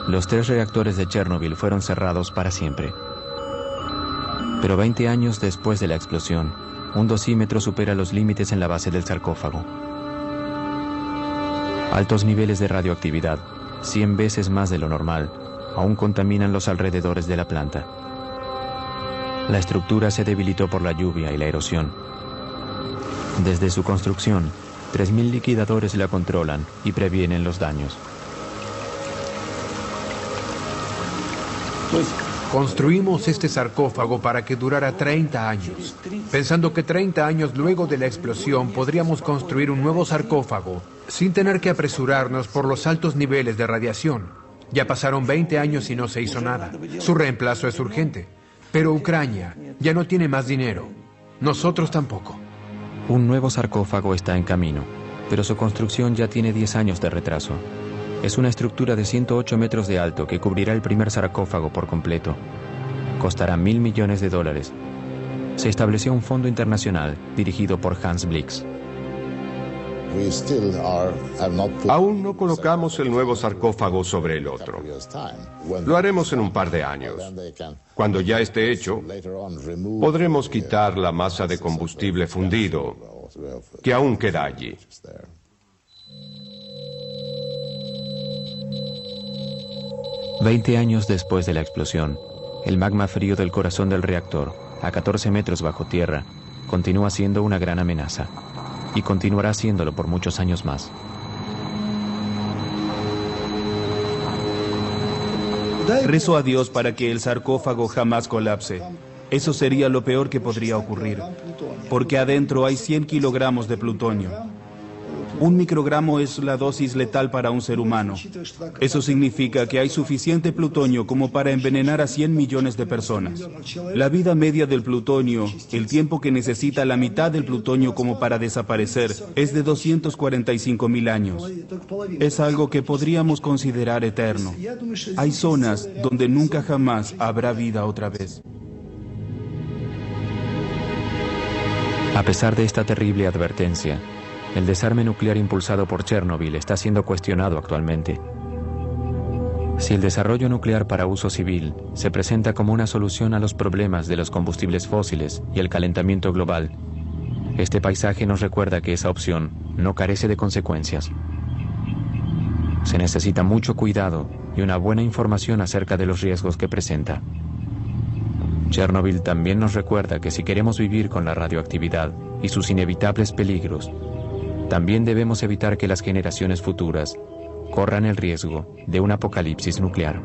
Speaker 1: los 3 reactores de Chernobyl fueron cerrados para siempre. Pero 20 años después de la explosión, un dosímetro supera los límites en la base del sarcófago. Altos niveles de radioactividad, 100 veces más de lo normal, aún contaminan los alrededores de la planta. La estructura se debilitó por la lluvia y la erosión. Desde su construcción, 3.000 liquidadores la controlan y previenen los daños.
Speaker 19: Construimos este sarcófago para que durara 30 años, pensando que 30 años luego de la explosión podríamos construir un nuevo sarcófago sin tener que apresurarnos por los altos niveles de radiación. Ya pasaron 20 años y no se hizo nada. Su reemplazo es urgente. Pero Ucrania ya no tiene más dinero. Nosotros tampoco.
Speaker 1: Un nuevo sarcófago está en camino, pero su construcción ya tiene 10 años de retraso. Es una estructura de 108 metros de alto que cubrirá el primer sarcófago por completo. Costará $1.000 millones. Se estableció un fondo internacional dirigido por Hans Blix.
Speaker 9: Aún no colocamos el nuevo sarcófago sobre el otro. Lo haremos en un par de años. Cuando ya esté hecho, podremos quitar la masa de combustible fundido que aún queda allí.
Speaker 1: «20 años después de la explosión, el magma frío del corazón del reactor, a 14 metros bajo tierra, continúa siendo una gran amenaza. Y continuará siéndolo por muchos años más.
Speaker 12: Rezo a Dios para que el sarcófago jamás colapse. Eso sería lo peor que podría ocurrir, porque adentro hay 100 kilogramos de plutonio. 1 microgramo es la dosis letal para un ser humano. Eso significa que hay suficiente plutonio como para envenenar a 100 millones de personas. La vida media del plutonio, el tiempo que necesita la mitad del plutonio como para desaparecer, es de 245.000 años. Es algo que podríamos considerar eterno. Hay zonas donde nunca jamás habrá vida otra vez.
Speaker 1: A pesar de esta terrible advertencia, el desarme nuclear impulsado por Chernobyl está siendo cuestionado actualmente. Si el desarrollo nuclear para uso civil se presenta como una solución a los problemas de los combustibles fósiles y el calentamiento global, este paisaje nos recuerda que esa opción no carece de consecuencias. Se necesita mucho cuidado y una buena información acerca de los riesgos que presenta. Chernobyl también nos recuerda que si queremos vivir con la radioactividad y sus inevitables peligros, también debemos evitar que las generaciones futuras corran el riesgo de un apocalipsis nuclear.